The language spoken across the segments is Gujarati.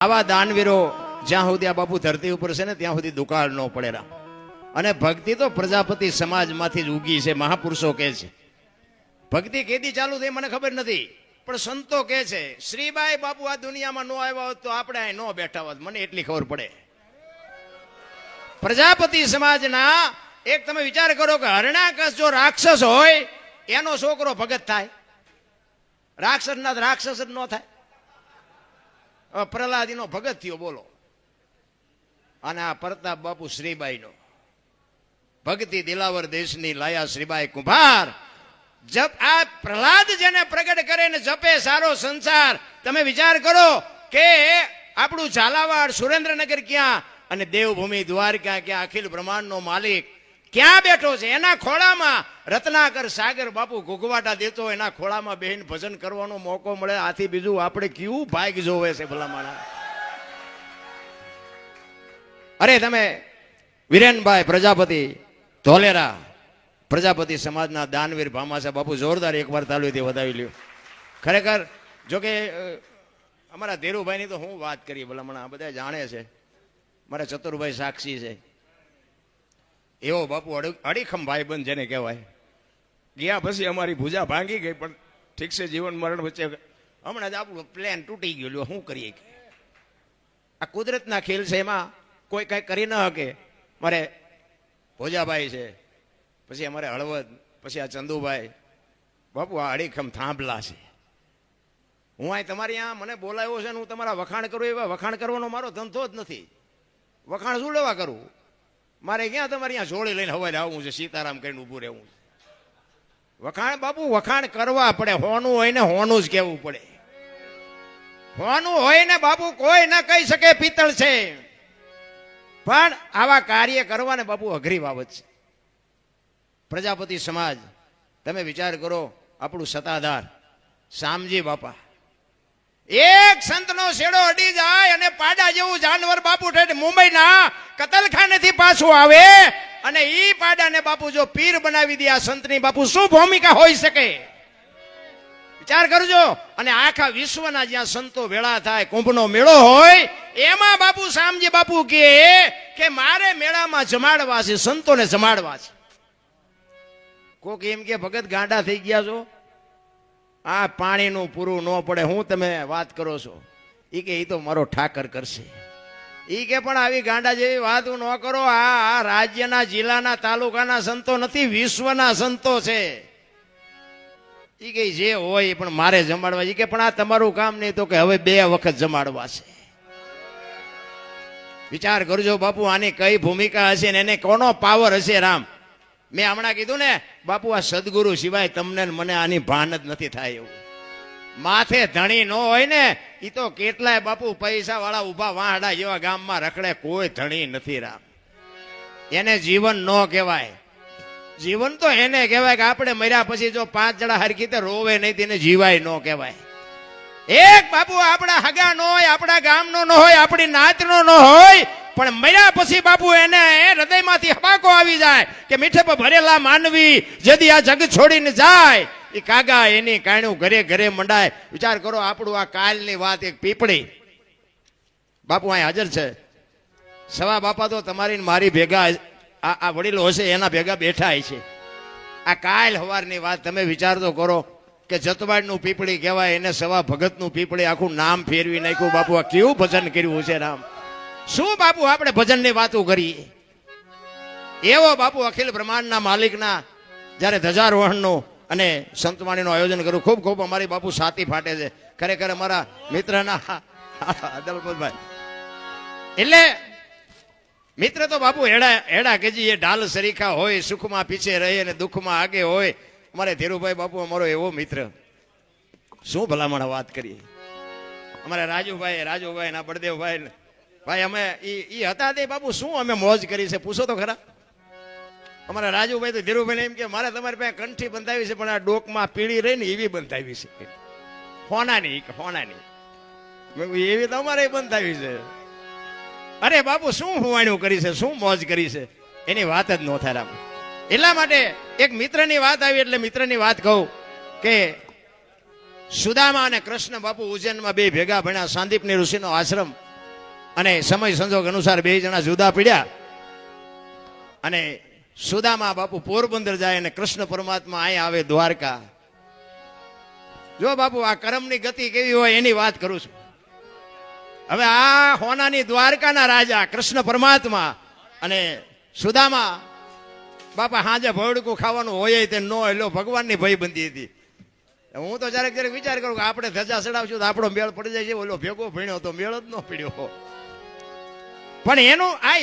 આવા દાનવીરો જ્યાં સુધી આ બાપુ ધરતી ઉપર છે ને ત્યાં સુધી દુકાળ ન પડેલા. અને ભક્તિ તો પ્રજાપતિ સમાજમાંથી જ ઉગી છે. મહાપુરુષો કહે છે ભક્તિ કેદી ચાલુ થઈ મને ખબર નથી, પણ સંતો કહે છે શ્રીબાઈ બાપુ આ દુનિયામાં ન આવ્યા હોત તો આપણે અહીં ન બેઠા હોત. મને એટલી ખબર પડે. પ્રજાપતિ સમાજના એક તમે વિચાર કરો કે હરણાકશ જો રાક્ષસ હોય એનો છોકરો ભગત થાય, રાક્ષસના રાક્ષસ જ ન થાય. પ્રહલાદીનો ભગત થયો બોલો. અને આ પ્રતાપ બાપુ શ્રીબાઈનો ભક્તિ દિલાવર દેશની લાયા શ્રીબાઈ કુંભાર. જપ આ પ્રહલાદ જેને પ્રગટ કરે ને જપે સારો સંસાર. તમે વિચાર કરો કે આપણું ઝાલાવાડ સુરેન્દ્રનગર ક્યાં અને દેવભૂમિ દ્વારકા ક્યાં, અખિલ બ્રહ્માંડનો માલિક ક્યાં બેઠો છે? એના ખોળામાં રત્નાકર સાગર બાપુ ઘૂઘવાટા દેતો, એના ખોળામાં બેહીને ભજન કરવાનો મોકો મળે. આથી બીજું આપણે કેવું ભાગ જોવે છે ભલા માણા. અરે તમે વિરેનભાઈ પ્રજાપતિ ધોલેરા પ્રજાપતિ સમાજના દાનવીર ભામાસા બાપુ જોરદાર એકવાર તાલુથી વધાવી લ્યો. ખરેખર જોકે અમારા ધીરુભાઈની તો હું વાત કરીએ ભલામણા, બધા જાણે છે. મારા ચતુરભાઈ સાક્ષી છે. એવો બાપુ અડીખમ ભાઈબંધ જેને કહેવાય. ગયા પછી અમારી ભૂજા ભાંગી ગઈ, પણ ઠીક છે, જીવન મરણ વચ્ચે હમણાં જ આપણું પ્લેન તૂટી ગયું. શું કરીએ? આ કુદરતના ખેલ છે, એમાં કોઈ કંઈ કરી ન શકે. મારે ભોજાભાઈ છે, પછી અમારે હળવદ, પછી આ ચંદુભાઈ બાપુ આ અડીખમ થાંભલા છે. હું અહીં તમારી અહીંયા મને બોલાવ્યો છે ને હું તમારા વખાણ કરું, એવા વખાણ કરવાનો મારો ધંધો જ નથી. વખાણ શું લેવા કરું? મારે ક્યાં તમારે અહીંયા જોડી લઈને હવારે આવવું છે, સીતારામ કરીને ઊભું રહેવું છે. વખાણ બાપુ વખાણ કરવા પડે. હોનું હોય ને હોનું જ કહેવું પડે. હોનું હોય ને બાપુ કોઈ ના કહી શકે પિત્તળ છે, પણ આવા કાર્ય કરવાને બાપુ અઘરી બાબત છે. પ્રજાપતિ સમાજ તમે વિચાર કરો, આપણું સત્તાધાર શામજી બાપા એક સંતનો શેડો અડી જાય અને પાડા જેવું જાનવર બાપુ ઠેઠ મુંબઈના કતલખાનેથી પાછું આવે અને ઈ પાડાને બાપુ જો પીર બનાવી દે આ સંતની, બાપુ શું ભૂમિકા હોઈ શકે? વિચાર કરજો. અને આખા વિશ્વના જ્યાં સંતો ભેળા થાય, કુંભનો મેળો હોય, એમાં બાપુ શામજી બાપુ કે મારે મેળામાં જમાડવા છે, સંતોને જમાડવા છે. કોક એમ કે ભગત ગાંડા થઈ ગયા છો, આ પાણીનું પૂરું ન પડે, હું તમે વાત કરો છો? એ કે એ તો મારો ઠાકર કરશે. એ કે પણ આવી ગાંડા જેવી વાત ન કરો. આ રાજ્યના, જિલ્લાના, તાલુકાના સંતો નથી, વિશ્વના સંતો છે. એ કે જે હોય પણ મારે જમાડવા. એ કે પણ આ તમારું કામ નહીં, તો કે હવે 2 વખત જમાડવા છે. વિચાર કરજો બાપુ, આની કઈ ભૂમિકા હશે ને એને કોનો પાવર હશે? રામ, મેં હમણાં કીધું ને બાપુ, આ સદગુરુ સિવાય તમને મને આની ભાન જ નથી થાય એવું. માથે ધણી ન હોય ને એ તો કેટલાય બાપુ પૈસા વાળા ઉભા વાહડા જેવા ગામમાં રખડે, કોઈ ધણી નથી. રામ, એને જીવન ન કહેવાય. જીવન તો એને કહેવાય કે આપણે મર્યા પછી જો 5 જણા હરખી રીતે રોવે નહીં તેને જીવાય ન કહેવાય. એક બાપુ આપણા હગા ન હોય, આપણા ગામનો ન હોય, આપણી નાતનો ન હોય, પણ મર્યા પછી બાપુ એને હૃદયમાંથી હબાકો આવી જાય કે મીઠે પર ભરેલા માનવી જદી આ જગ છોડીને જાય, એ કાગા એની કાણું ઘરે ઘરે મંડાય. વિચાર કરો, આપણું આ કાલની વાત. એક પીપળી બાપુ અહીં હાજર છે. સવા બાપા તો તમારી મારી ભેગા આ વડીલો હશે એના ભેગા બેઠા છે. આ કાલ સવારની વાત તમે વિચાર તો કરો કે જતવાડનું પીપળી કહેવાય, એને સવા ભગતનું પીપળી આખું નામ ફેરવી નાખ્યું. બાપુ આ કેવું ભજન કર્યું છે? રામ, શું બાપુ આપણે ભજનની વાતો કરીએ? એવો બાપુ અખિલ બ્રહ્માંડના માલિકના જ્યારે ધજારોહણનું અને સંતવાણીનું આયોજન કર્યું. ખૂબ ખૂબ અમારી બાપુ છાતી ફાટે છે ખરેખર અમારા મિત્રના અદલપતભાઈ. એટલે મિત્ર તો બાપુ હેડા કેજી, એ ઢાલ સરીખા હોય, સુખમાં પીછે રહે અને દુઃખમાં આગે હોય. અમારે ધીરુભાઈ બાપુ અમારો એવો મિત્ર, શું ભલામણ વાત કરીએ. અમારા રાજુભાઈ ના બળદેવભાઈ ભાઈ, અમે ઈ હતા તે બાપુ શું અમે મોજ કરી છે પૂછો તો ખરા. અમારા રાજુભાઈ તો ધીરુભાઈ એમ કે મારે તમારી પાસે કંઠી બંધાવી છે, પણ આ ડોકમાં પીળી રહી ને એવી બંધાવી છે, હોનાની એવી તો અમારે બંધાવી છે. અરે બાપુ શું હુવાણું કરી છે, શું મોજ કરી છે, એની વાત જ ન થાય. રામ, એટલા માટે એક મિત્રની વાત આવી એટલે મિત્રની વાત કહું કે સુદામા અને કૃષ્ણ બાપુ ઉજ્જૈનમાં બે ભેગા ભણ્યા. સાંદીપની ઋષિનો આશ્રમ અને સમય સંજોગ અનુસાર બે જણા જુદા પડ્યા અને સુદામા બાપુ પોરબંદર જાય અને કૃષ્ણ પરમાત્મા અહીંયા આવે દ્વારકા. જો બાપુ આ કર્મની ગતિ કેવી હોય એની વાત કરું છું. હવે આ હોનાની દ્વારકાના રાજા કૃષ્ણ પરમાત્મા અને સુદામા બાપા હાજે ભવડકું ખાવાનું હોય તે નો એલો ભગવાનની ભયબંધી હતી. હું તો જ્યારે ક્યારેક વિચાર કરું કે આપણે ધજા ચડાવશું તો આપણો મેળ પડી જાય છે, ઓલો ભેગો ભણ્યો તો મેળ જ ન પડ્યો. પણ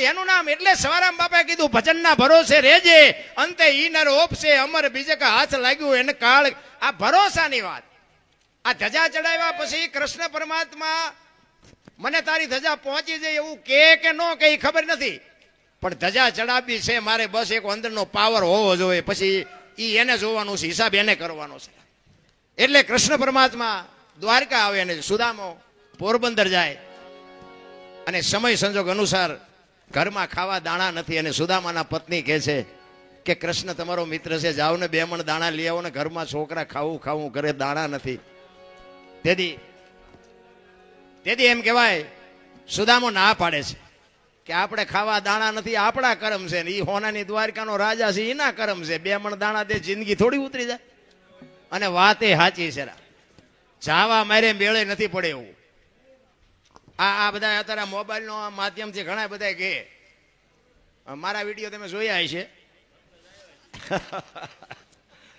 એનું નામ એટલે સવારામ બાપાએ કીધું ભજનના ભરોસે રેજે અંતે ઈ નર ઓપશે અમર બીજે કા હાથ લાગ્યું એને કાળ. આ ભરોસાની વાત. આ ધજા ચડાવ્યા પછી કૃષ્ણ પરમાત્મા મને તારી ધજા પહોંચી જાય એવું કે ન કે ખબર નથી, પણ ધજા ચડાવવી છે મારે, બસ એક અંદરનો પાવર હોવો જોઈએ. પછી ઈ એને જોવાનું છે, હિસાબ એને કરવાનો છે. એટલે કૃષ્ણ પરમાત્મા દ્વારકા આવે અને સુદામો પોરબંદર જાય અને સમય સંજોગ અનુસાર ઘરમાં ખાવા દાણા નથી અને સુદામાના પત્ની કહે છે કે કૃષ્ણ તમારો મિત્ર છે, જાઓ ને 2 મણ દાણા લઈ આવો ને, ઘરમાં છોકરા ખાવું ઘરે દાણા નથી. તેથી એમ કહેવાય સુદામો ના પાડે છે કે આપણે ખાવા દાણા નથી, આપણા કરમ છે ને, એ હોનાની દ્વારકાનો રાજા છે એના કરમ છે. 2 મણ દાણા દે જિંદગી થોડી ઉતરી જાય. અને વાત એ સાચી છે, જાવા મારે મેળે નથી પડે એવું. આ બધા અત્યારે મોબાઈલનો માધ્યમથી ઘણા બધા કહે, મારા વિડીયો તમે જોયા છે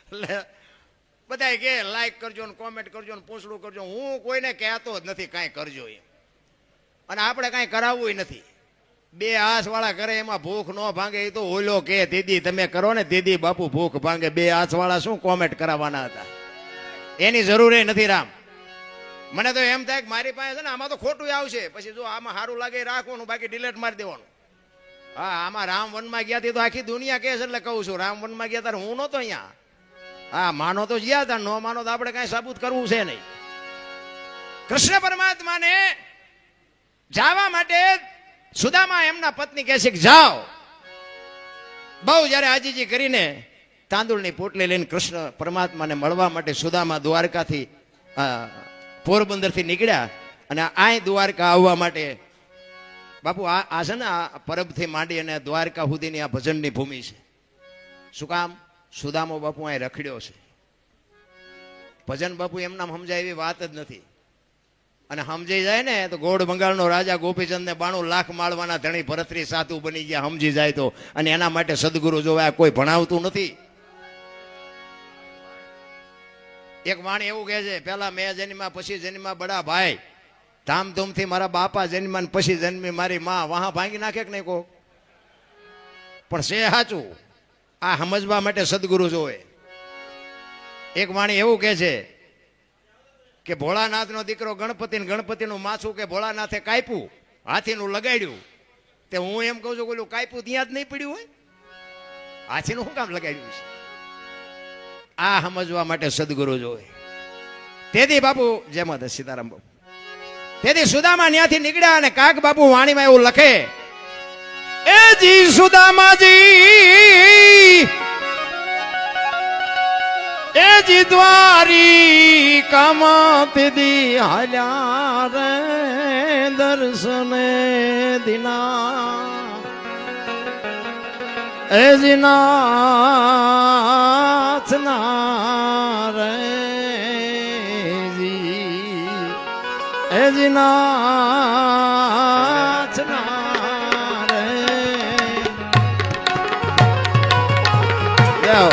એટલે બધા કે લાઈક કરજો ને કોમેન્ટ કરજો ને પૂછડું કરજો. હું કોઈને કહેતો જ નથી કાંઈ કરજો એમ, અને આપણે કાંઈ કરાવવું નથી. 2 હાથવાળા કરે એમાં ભૂખ ન ભાંગે એ તો ઓલો કે દીદી તમે કરો ને દીદી બાપુ ભૂખ ભાંગે. 2 હાથવાળા શું કોમેન્ટ કરાવવાના હતા, એની જરૂર નથી રામ. મને તો એમ થાય કે મારી પાસે છે ને આમાં તો ખોટું આવશે, પછી જો આમાં સારું લાગે રાખવાનું, બાકી ડિલેટ મારી દેવાનું. હા, આમાં રામ વનમાં ગયા હતી તો આખી દુનિયા કહે છે એટલે કહું છું, રામ વનમાં ગયા ત્યારે હું નહોતો અહીંયા. હા, માનો તો ગયા હતા, નો માનો તો આપણે કાંઈ સાબુત કરવું છે નહીં. કૃષ્ણ પરમાત્માને જવા માટે સુદામા એમના પત્ની કહે છે કે જાઓ. બહુ જ્યારે આજીજી કરીને તાંદુળની પોટલી લઈને કૃષ્ણ પરમાત્માને મળવા માટે સુદામા દ્વારકાથી પોરબંદરથી નીકળ્યા અને આ દ્વારકા આવવા માટે બાપુ આ છે ને આ પરબથી માંડી અને દ્વારકા સુધીની આ ભજનની ભૂમિ છે. શું કામ? સુદામો બાપુ અહીં રખડ્યો છે. ભજન બાપુ એમ નામ સમજાય એવી વાત જ નથી. અને સમજી જાય ને તો ગોળ બંગાળનો રાજા ગોપીચંદને 92 લાખ માળવાના ધણી ભરતરી સાધુ બની ગયા સમજી જાય તો. અને એના માટે સદગુરુ જોવા કોઈ ભણાવતું નથી. એક વાણી એવું કહે છે, પેલા મેં જન્મ્યા પછી જન્મ્યા બડા ભાઈ, ધામધૂમથી મારા બાપા જન્મ્યા ને પછી જન્મી મારી માં. વાહ ભાંગી નાખે કે નહીં કો? પણ છે સાચું. આ સમજવા માટે સદગુરુ જોવે. એક વાણી એવું કહે છે કે ભોળાનાથનો દીકરો ગણપતિ, ગણપતિનું માથું કે ભોળાનાથે કાપ્યું, હાથીનું લગાડ્યું. તે હું એમ કહું છું કે ઓલું કાપ્યું ત્યાં જ નહીં પડ્યું હોય, હાથીનું શું કામ લગાડ્યું છે? આ સમજવા માટે સદગુરુ જોવે. તેથી બાપુ જય માતા સીતારામ બાપુ. તેથી સુદામા ત્યાંથી નીકળ્યા અને કાક બાપુ વાણીમાં એવું લખે, એ જી સુદામાજી એ જી દ્વારી કામત દી હાલ્યા રે દર્શને દિના એ જી નાથ ના રે જી એ જી નાથ ના રે. જાઓ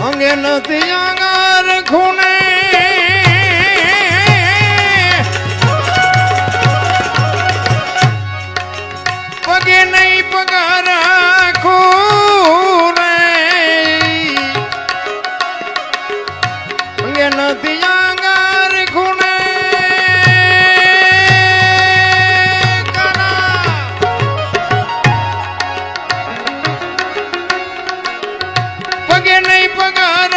અંગે નથી આગર ખૂણે પગે નહીં પગાર ખૂણે અંગે નથી આગર ખૂણે પગે નહીં પગાર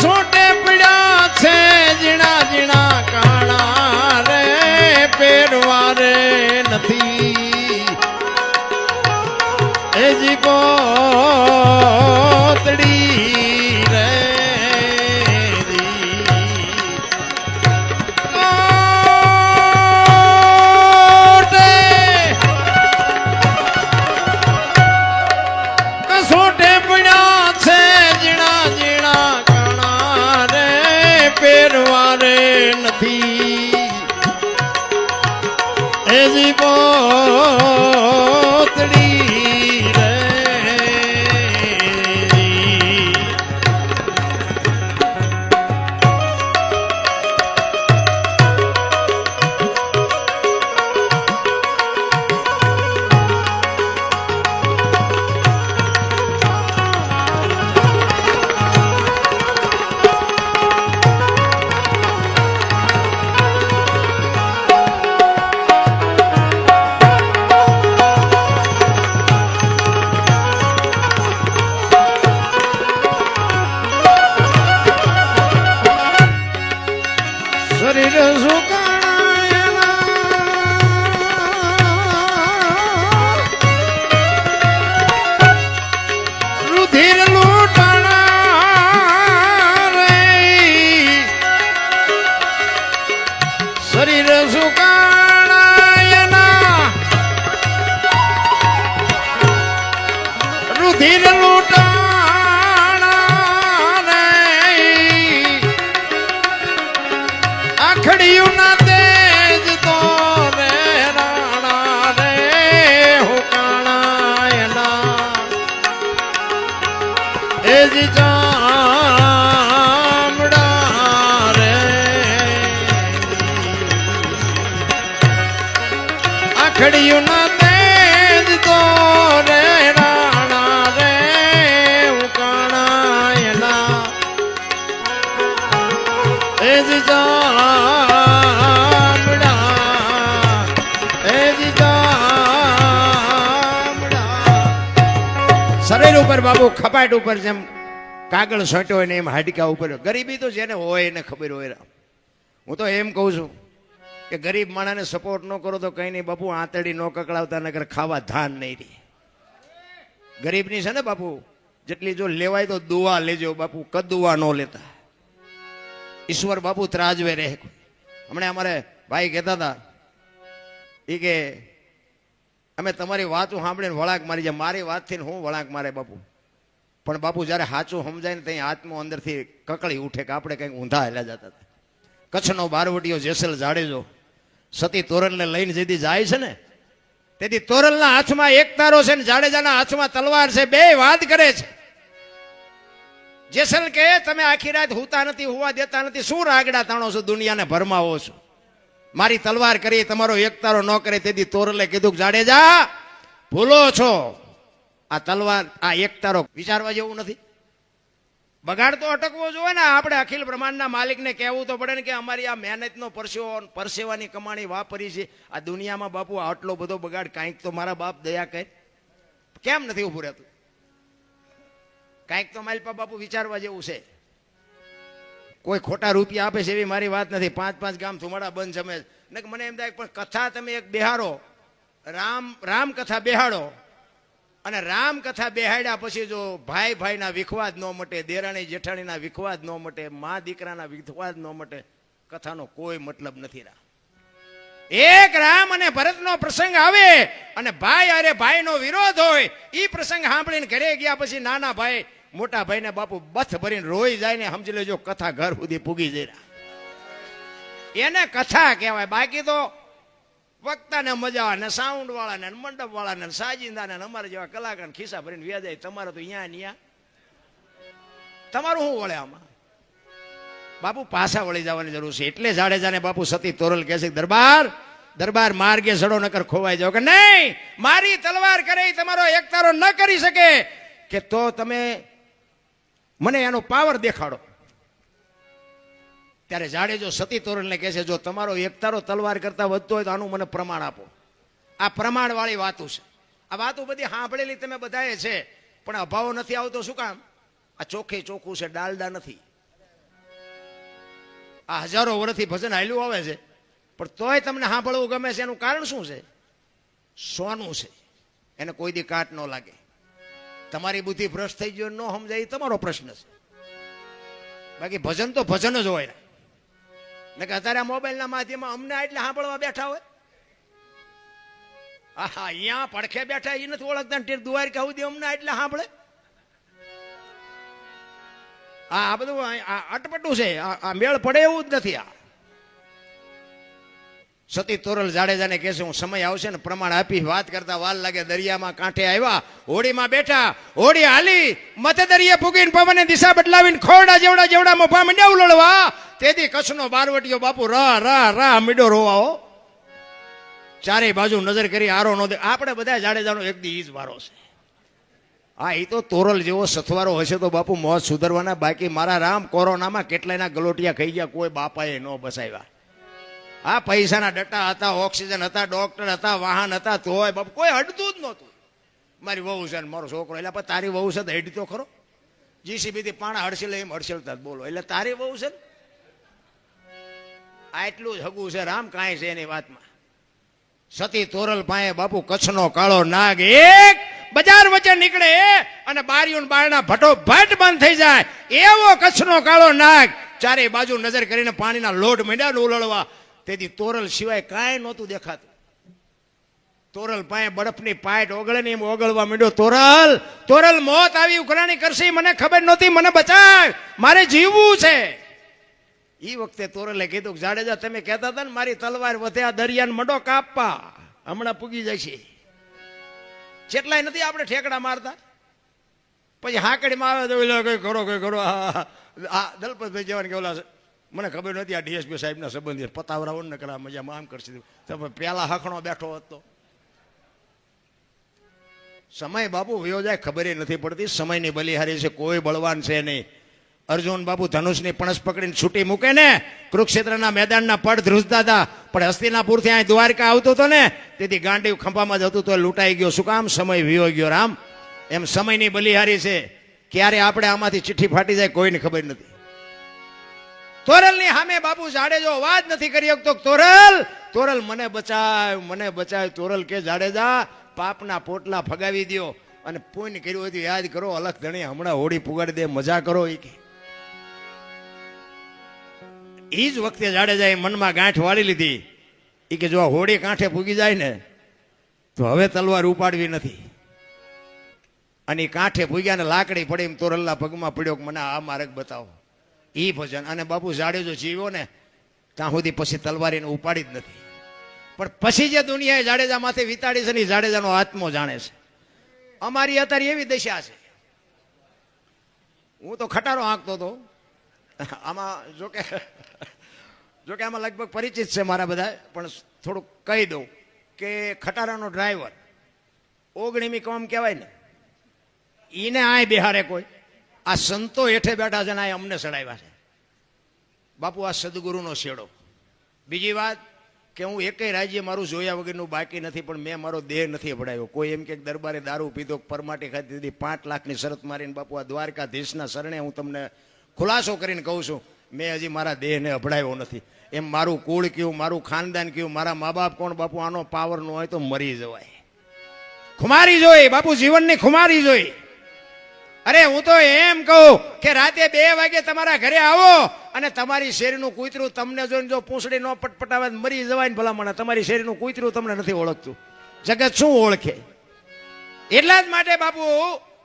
કસોટે પડ્યા છે જીણા જીણા કાણા રે પહેરવા રે નથી એજી પોતડી રે કસોટે પડ્યા છે જીણા જીણા કાણા રે પહેરવા રે નથી એજી પોતડી રે શરીર સુકાણા રુધિર લૂંટાણા રે શરીર સુકાણા રુધિર લૂંટાણા રે આખડિયું ના તેજ તો રે રાણા રે હુકાણા એના એજ ચામડા રે આખડિયું ના તેજ તો રે રાણા રે હુકાણા એના એજ શરીર ઉપર બાબુ ખપાટ ઉપર જેમ કાગળ સોટ્યો હોય ને એમ હાડકા ઉપર ગરીબી તો જેને હોય એને ખબર હોય. હું તો એમ કહું છું કે ગરીબ માણસને સપોર્ટ ન કરો તો કઈ નહીં બાપુ, આંતળી ન કકડાવતા નગર ખાવા ધાન નહીં રહી. ગરીબની છે ને બાપુ જેટલી જો લેવાય તો દુઆ લેજો બાપુ, કદુઆ ન લેતા. ઈશ્વર બાપુ ત્રાજવે રહે. હમણાં અમારે ભાઈ કહેતા હતા એ કે અમે તમારી વાતો સાંભળીને વળાંક મારી જાય. મારી વાતથી હું વળાંક મારે બાપુ, પણ બાપુ જ્યારે સાચું સમજાય ને ત્યાં આત્મો અંદરથી કકળી ઉઠે કે આપણે કંઈક ઊંધા હેલા જતા હતા. કચ્છનો બારવટીયો જેસલ જાડેજો સતી તોરલને લઈને જેથી જાય છે ને તેથી તોરલના હાથમાં એક તારો છે ને જાડેજાના હાથમાં તલવાર છે. બે વાત કરે છે. જેસલ કે તમે આખી રાત હુતા નથી, હુવા દેતા નથી, શું રાગડા તાણો છો, દુનિયાને ભરમાવો છો. મારી તલવાર કરી તમારો એક તારો ન કરે. તેથી તોરલે કીધું જાડેજા ભૂલો છો, આ તલવાર આ એક તારો વિચારવા જેવું નથી. બગાડ તો અટકવો જોઈએ ને. આપણે અખિલ બ્રહ્માંડના માલિકને કહેવું તો પડે ને કે અમારી આ મહેનતનો પરસેવાની કમાણી વાપરી છે. આ દુનિયામાં બાપુ આટલો બધો બગાડ કાંઈક તો મારા બાપ દયા કહે કેમ નથી ઉભું રહેતું? કાંઈક તો માલપા બાપુ વિચારવા જેવું છે. કોઈ ખોટા રૂપિયા આપે છે એવી મારી વાત નથી. 5-5 ગામ ધુમાડા બંધ જમે ને મને એમ થાય પણ કથા તમે એક બેહાડો, રામ કથા બેહાડો અને રામ કથા બેહાડ્યા પછી જો ભાઈ ભાઈના વિખવાદ ન મટે, દેરાણી જેઠાણીના વિખવાદ ન મટે, મા દીકરાના વિખવાદ ન મટે, કથાનો કોઈ મતલબ નથી. એક રામ અને ભરતનો પ્રસંગ આવે અને ભાઈ અરે ભાઈનો વિરોધ હોય, એ પ્રસંગ સાંભળીને ઘરે ગયા પછી નાના ભાઈ મોટા ભાઈને બાપુ બથ ભરીને રોઈ જાય ને સમજી લેજો કથા ઘર સુધી પૂગી જાય. એને કથા કહેવાય. બાકી તો વક્તાને મજા આવે ને સાઉન્ડ વાળાને મંડપ વાળાને સાજિંદાને અમારા જેવા કલાકાર ખિસ્સા ભરીને વ્યા જાય. તમારે તો અહીંયા તમારું શું વળે આમાં? બાપુ પાછા વળી જવાની જરૂર છે. એટલે જાડેજાને બાપુ સતી તોરલ કહે છે દરબાર માર્ગે સડો નકર ખોવાઈ જાવ. કે નહીં, મારી તલવાર કરે તમારો એક તારો ન કરી શકે કે તો તમે મને એનો પાવર દેખાડો. ત્યારે જાડેજો સતી તોરલને કહે છે જો તમારો એકતારો તલવાર કરતા વધતો હોય તો આનું મને પ્રમાણ આપો. આ પ્રમાણ વાળી વાતો છે. આ વાતો બધી સાંભળેલી તમે બધાએ છે પણ અભાવો નથી આવતો. શું કામ? આ ચોખ્ખું છે, ડાલડા નથી. આ હજારો વર્ષથી ભજન હાલ્યું આવે છે, પણ તોય તમને સાંભળવું ગમે છે. એનું કારણ શું છે? સોનું છે, એને કોઈ દી કાટ ન લાગે. તમારી બુદ્ધિ ભ્રષ્ટ થઈ ગયો, ન સમજાય, એ તમારો પ્રશ્ન છે. બાકી ભજન તો ભજન જ હોય ને. કે અત્યારે મોબાઈલના માધ્યમમાં અમને એટલે સાંભળવા બેઠા હોય. હા, અહીંયા પડખે બેઠા એ નથી ઓળખતા, દ્વારકા સુધી અમને એટલે સાંભળે. આ બધું અટપટું છે, આ મેળ પડે એવું જ નથી. આ સતી તોરલ જાડેજાને કહે છે, હું સમય આવશે ને પ્રમાણ આપી. વાત કરતા વાર લાગે. દરિયામાં કાંઠે આવ્યા, હોડીમાં બેઠા, હોડી હાલી, મતે દરિયે ફૂગીને પવને દિશા બદલાવીને ખોરડા જેવડા જેવડા મોફા મંડ્યા ઉલળવા. તેથી કચ્છનો બારવટીયો બાપુ રા રા રા મીડો રોવાઓ. ચારેય બાજુ નજર કરી આરો નો દે. આપણે બધા જાડેજાનો એક દી ઈ જ વારો છે. હા, એ તો તોરલ જેવો સથવારો હશે તો બાપુ મોજ સુધરવાના. બાકી મારા રામ કોરોનામાં કેટલાયના ગલોટિયા ખાઈ ગયા, કોઈ બાપાએ ન બસાવ્યા. આ પૈસાના ડટ્ટા હતા, ઓક્સિજન હતા, ડોક્ટર હતા, વાહન હતા, તોય બાપુ કોઈ હડતું જ નહોતું. મારી વહુ છે ને મારો છોકરો, એટલે પણ તારી વહુ છે તો હેડી તો ખરો. જીસીબીથી પાણા હડસેલે એમ હડસેલતા બોલો, એટલે તારી વહુ છે ને આટલું જ હગું છે. રામ કાંઈ છે એની વાતમાં. સતી તોરલ પાસે બાપુ કચ્છનો કાળો નાગ એક બજાર વચ્ચે નીકળે અને બારીઓ બારણા ભટો ભટ બંધ થઈ જાય એવો કચ્છનો કાળો નાગ. ચારે બાજુ નજર કરીને પાણીના લોટ માંડ્યા ઉલળવા. તેથી તોરલ સિવાય કાંઈ નહોતું દેખાતું. તોરલ પાસે બરફની પાઇટ ઓગળે ને એમ ઓગળવા માંડ્યો. તોરલ તોરલ મોત આવી ઉઘરાણી કરશે, મને ખબર નહોતી, મને બચાવ, મારે જીવવું છે. એ વખતે તોરલે કીધું, જાડેજા તમે કહેતા હતા ને મારી તલવાર વધે આ દરિયાને મડો કાપવા, હમણાં પૂગી જાય છે. જેટલાય નથી આપણે ઠેકડા મારતા. પછી હાકડીમાં આવે તો કઈ કરો કઈ કરો. આ દલપતભાઈ જવાને કે ઓલા મને ખબર નથી, આ ડીએસપી સાહેબના સંબંધી પતાવરાઓ ને કરા મજામાં આમ કરશે. તમે પેલા હખણો બેઠો હતો. સમય બાપુ વયો જાય ખબર નથી પડતી. સમયની બલિહારી છે, કોઈ બળવાન છે નહીં. અર્જુન બાપુ ધનુષની પણસ પકડીને છૂટી મૂકે ને, કુરુક્ષેત્રના મેદાનના પડ ધ્રુજતા હતા, પણ હસ્તિનાપુરથી અહીં દ્વારકા આવતો હતો ને, તેથી ગાંડીવ ખંભામાં જતું તો લૂંટાઈ ગયો. શું કામ? સમય વિયો ગયો. રામ એમ સમયની બલિહારી છે. ક્યારે આપણે આમાંથી ચિઠ્ઠી ફાટી જાય કોઈને ખબર નથી. તોરલની સામે બાપુ જાડેજો વાત નથી કરી શકતો. તોરલ તોરલ મને બચાવ, મને બચાવ. તોરલ કે જાડેજા પાપના પોટલા ફગાવી દો અને પુણ્ય કર્યું હોય તો યાદ કરો. અલખ ધણી હમણાં હોડી પુગાડી દે, મજા કરો. એ જ વખતે જાડેજાએ મનમાં ગાંઠ વાળી લીધી. એ કે જો આ હોડી કાંઠે પૂગી જાય ને તો હવે તલવાર ઉપાડવી નથી. અને કાંઠે પૂગ્યા ને લાકડી પડી એમ તોરલના પગમાં પડ્યો કે મને આ માર્ગ બતાવો. એ ભજન. અને બાપુ જાડેજો જીવ્યો ને ત્યાં સુધી પછી તલવારીને ઉપાડી જ નથી. પણ પછી જે દુનિયાએ જાડેજા માથે વિતાડી છે ને જાડેજાનો આત્મો જાણે છે. અમારી અત્યારે એવી દશા છે. હું તો ખટારો હાંકતો હતો આમાં. જોકે આમાં લગભગ પરિચિત છે મારા બધા, પણ થોડુંક કહી દઉં કે ખટારાનો ડ્રાઈવર 19મી કોમ કહેવાય ને, એને આય બિહારે કોઈ. આ સંતો હેઠે બેઠા છે ને આ અમને સડાવ્યા છે. બાપુ આ સદગુરુનો શેડો. બીજી વાત કે હું એકેય રાજ્ય મારું જોયા વગરનું બાકી નથી, પણ મેં મારો દેહ નથી ભડાયો. કોઈ એમ કે દરબારે દારૂ પીધો, પરમાટી ખાધી દીધી, 5 લાખની શરત મારીને બાપુ આ દ્વારકાધીશના શરણે હું તમને ખુલાસો કરીને કહું છું, મેં હજી મારા દેહને અભડાયો નથી. એમ મારું કુળ કયું, મારું ખાનદાન કયું, મારા મા બાપ કોણ, બાપુ આનો પાવર ન હોય તો મરી જવાય. ખુમારી જોઈ બાપુ, જીવનની ખુમારી જોઈ. અરે હું તો એમ કહું કે રાતે 2 વાગે તમારા ઘરે આવો અને તમારી શેરીનું કૂતરું તમને જોઈને જો પૂંછડી ન પટપટાવે મરી જવાય ને ભલામણ. તમારી શેરીનું કૂતરું તમને નથી ઓળખતું, જગત શું ઓળખે? એટલા જ માટે બાપુ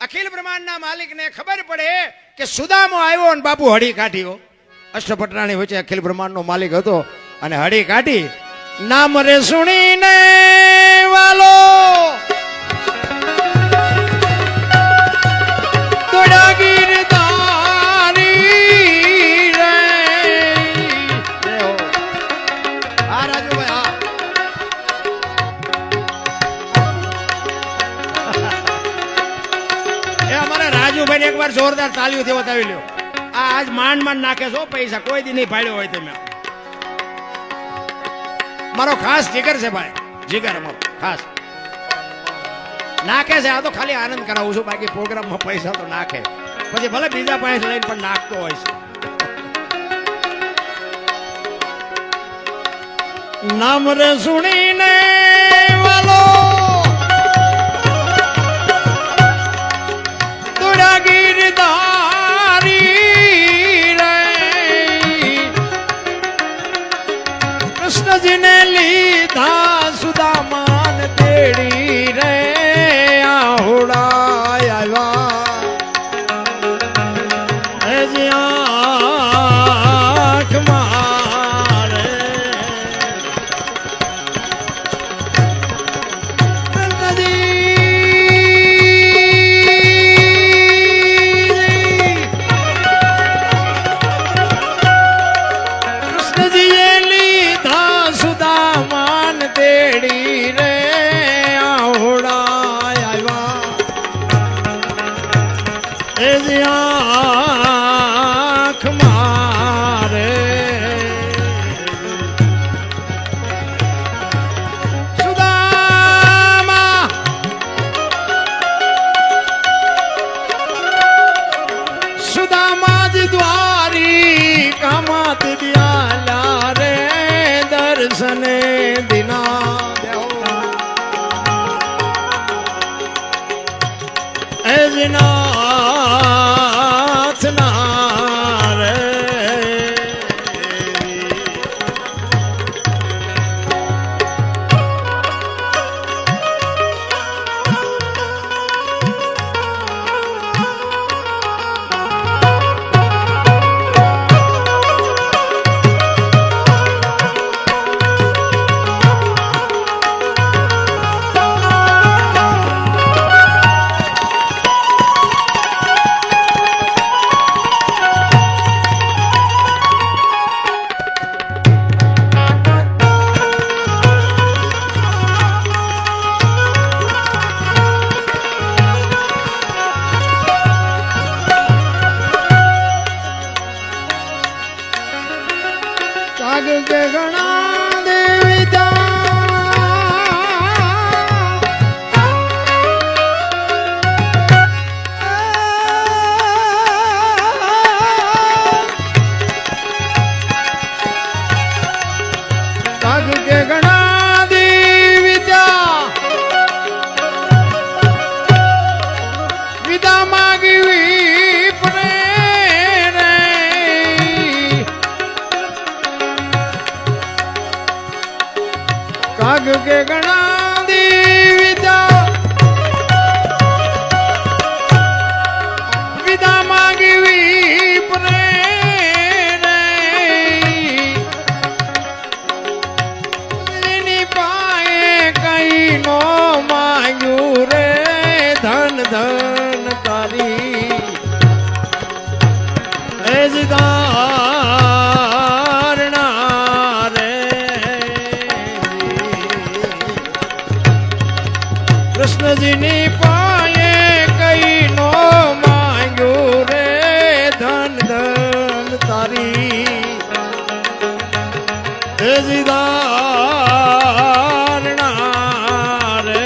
અખિલ બ્રહ્માંડના માલિકને ખબર પડે કે સુદામો આવ્યો અને બાપુ હળી કાઢ્યો. અષ્ટપટરાણી વચ્ચે અખિલ બ્રહ્માંડનો માલિક હતો અને હળી કાઢી. નામ રે સુણીને વાલો એક વાર જોરદાર તાલીઓથી બતાવી લ્યો. આ આજ માંડ માંડ નાખે છો પૈસા, કોઈ દી નહીં ફાડ્યો હોય તમે. મારો ખાસ જીગર છે ભાઈ, જીગર અમારો ખાસ નાખે છે. આ તો ખાલી આનંદ કરાવું છું, બાકી પ્રોગ્રામમાં પૈસા તો નાખે. પછી ભલે બીજા પાસે લઈને પણ નાખતો હોય છે. નામ રે સુણીને વાલો દોડા ગીરધારી રે કૃષ્ણજીને લીધા સુદામાન તેડી રે આહોડા આવ્યા દર્શને દિના એજનાથ ના રે કે ગણા દેવી તાગ કે ગણા દેવી વિદા માગવી પડે કાગ કે ગણા દીવિદા વિદા માગવી પડે એની પાએ કઈ નો માંગ્યું રે ધન ધન તારી એ કૃષ્ણજીની પાયે કઈ નો માંગ્યું રે ધન ધન તારી જીદારણા રે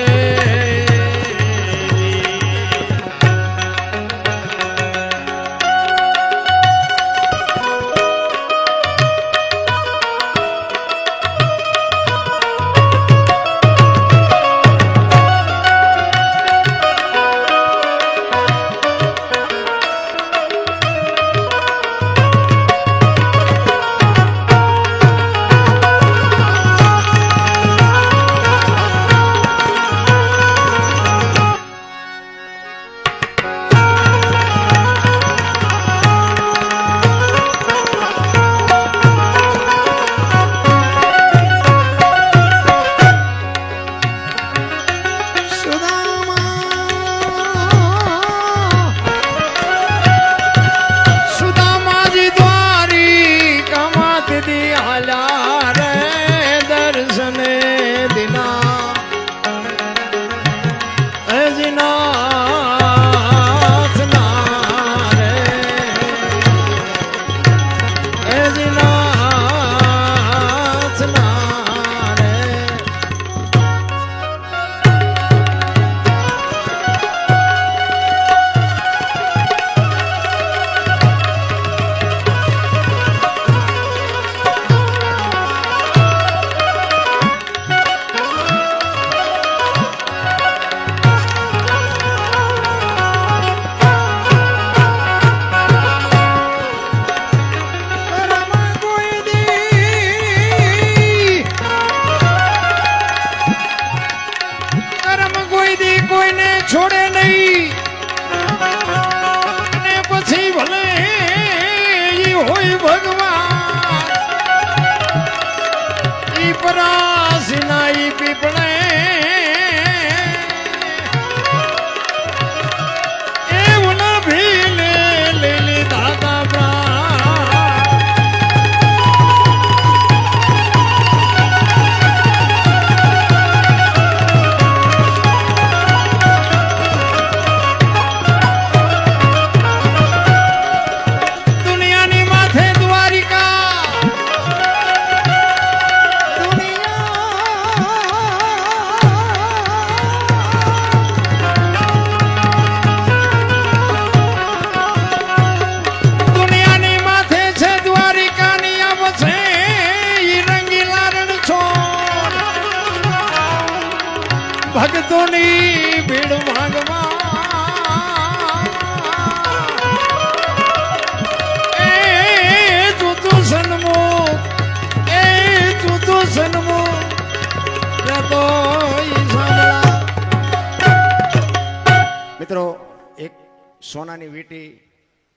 સોનાની વીંટી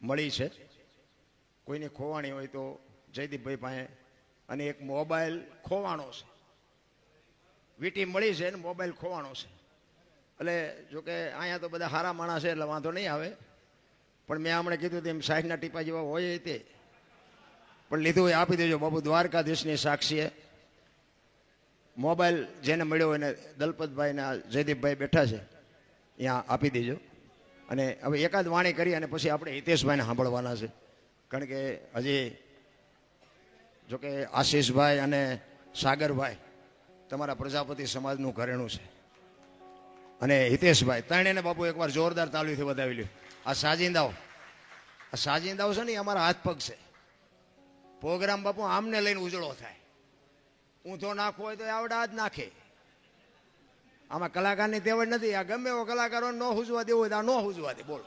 મળી છે, કોઈને ખોવાણી હોય તો જયદીપભાઈ પાસે, અને એક મોબાઈલ ખોવાણો છે. વીંટી મળી છે અને મોબાઈલ ખોવાણો છે. એટલે જોકે અહીંયા તો બધા સારા માણસ છે એટલે વાંધો નહીં આવે, પણ મેં હમણાં કીધું તેમ 60ના ટીપા જેવા હોય તે પણ લીધું એ આપી દેજો બાપુ. દ્વારકાધીશની સાક્ષીએ મોબાઈલ જેને મળ્યો એને દલપતભાઈ ને જયદીપભાઈ બેઠા છે ત્યાં આપી દેજો. અને હવે એકાદ વાણી કરી અને પછી આપણે હિતેશભાઈને સાંભળવાના છે, કારણ કે હજી જોકે આશીષભાઈ અને સાગરભાઈ તમારા પ્રજાપતિ સમાજનું ઘરેણું છે, અને હિતેશભાઈ ત્રણેયને બાપુ એકવાર જોરદાર તાળીથી વધાવી લ્યો. આ સાજિંદાઓ છે ને એ અમારા હાથ પગ છે. પ્રોગ્રામ બાપુ આમને લઈને ઉજળો થાય. ઊંધો નાખવો હોય તો આવડા જ નાખે. આમાં કલાકારની તેવડ નથી. આ ગમે એવો કલાકારો ન હુજવા દેવો હોય તો આ ન હુજવા દે. બોલો,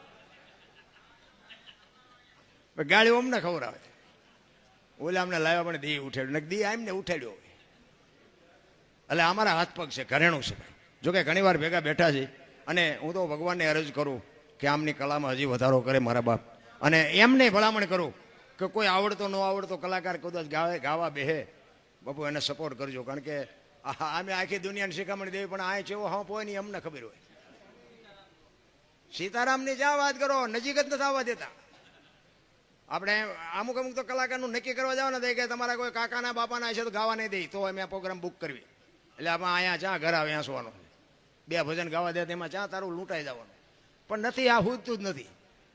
ગાડીઓ અમને ખવડાવે. ઓલા અમને લાવ્યા પણ દી ઉઠાડ્યો, દી આમને ઉઠાડ્યો હોય. એટલે અમારા હાથ પગ છે, ઘરેણું છે ભાઈ. જોકે ઘણી વાર ભેગા બેઠા છે, અને હું તો ભગવાનને અરજ કરું કે આમની કલામાં હજી વધારો કરે મારા બાપ, અને એમને ભલામણ કરું કે કોઈ આવડતો ન આવડતો કલાકાર કદાચ ગાવા બેહે બાપુ એને સપોર્ટ કરજો, કારણ કે અમે આખી દુનિયાને શિખામણ દેવી પણ આ ચેવો હંપ હોય ને અમને ખબર હોય. સીતારામની જ્યાં વાત કરો નજીક જ નથી આવવા દેતા. આપણે અમુક તો કલાકારનું નક્કી કરવા જાવ ને કે તમારા કોઈ કાકાના બાપાના છે તો ગાવા નહીં દે, તો અમે આ પ્રોગ્રામ બુક કરવી. એટલે આપણે અહીંયા ચા ઘર આવે આંસવાનો 2 ભજન ગાવા દે તેમાં ચા તારું લૂંટાઈ જવાનું. પણ નથી, આ હુજતું જ નથી.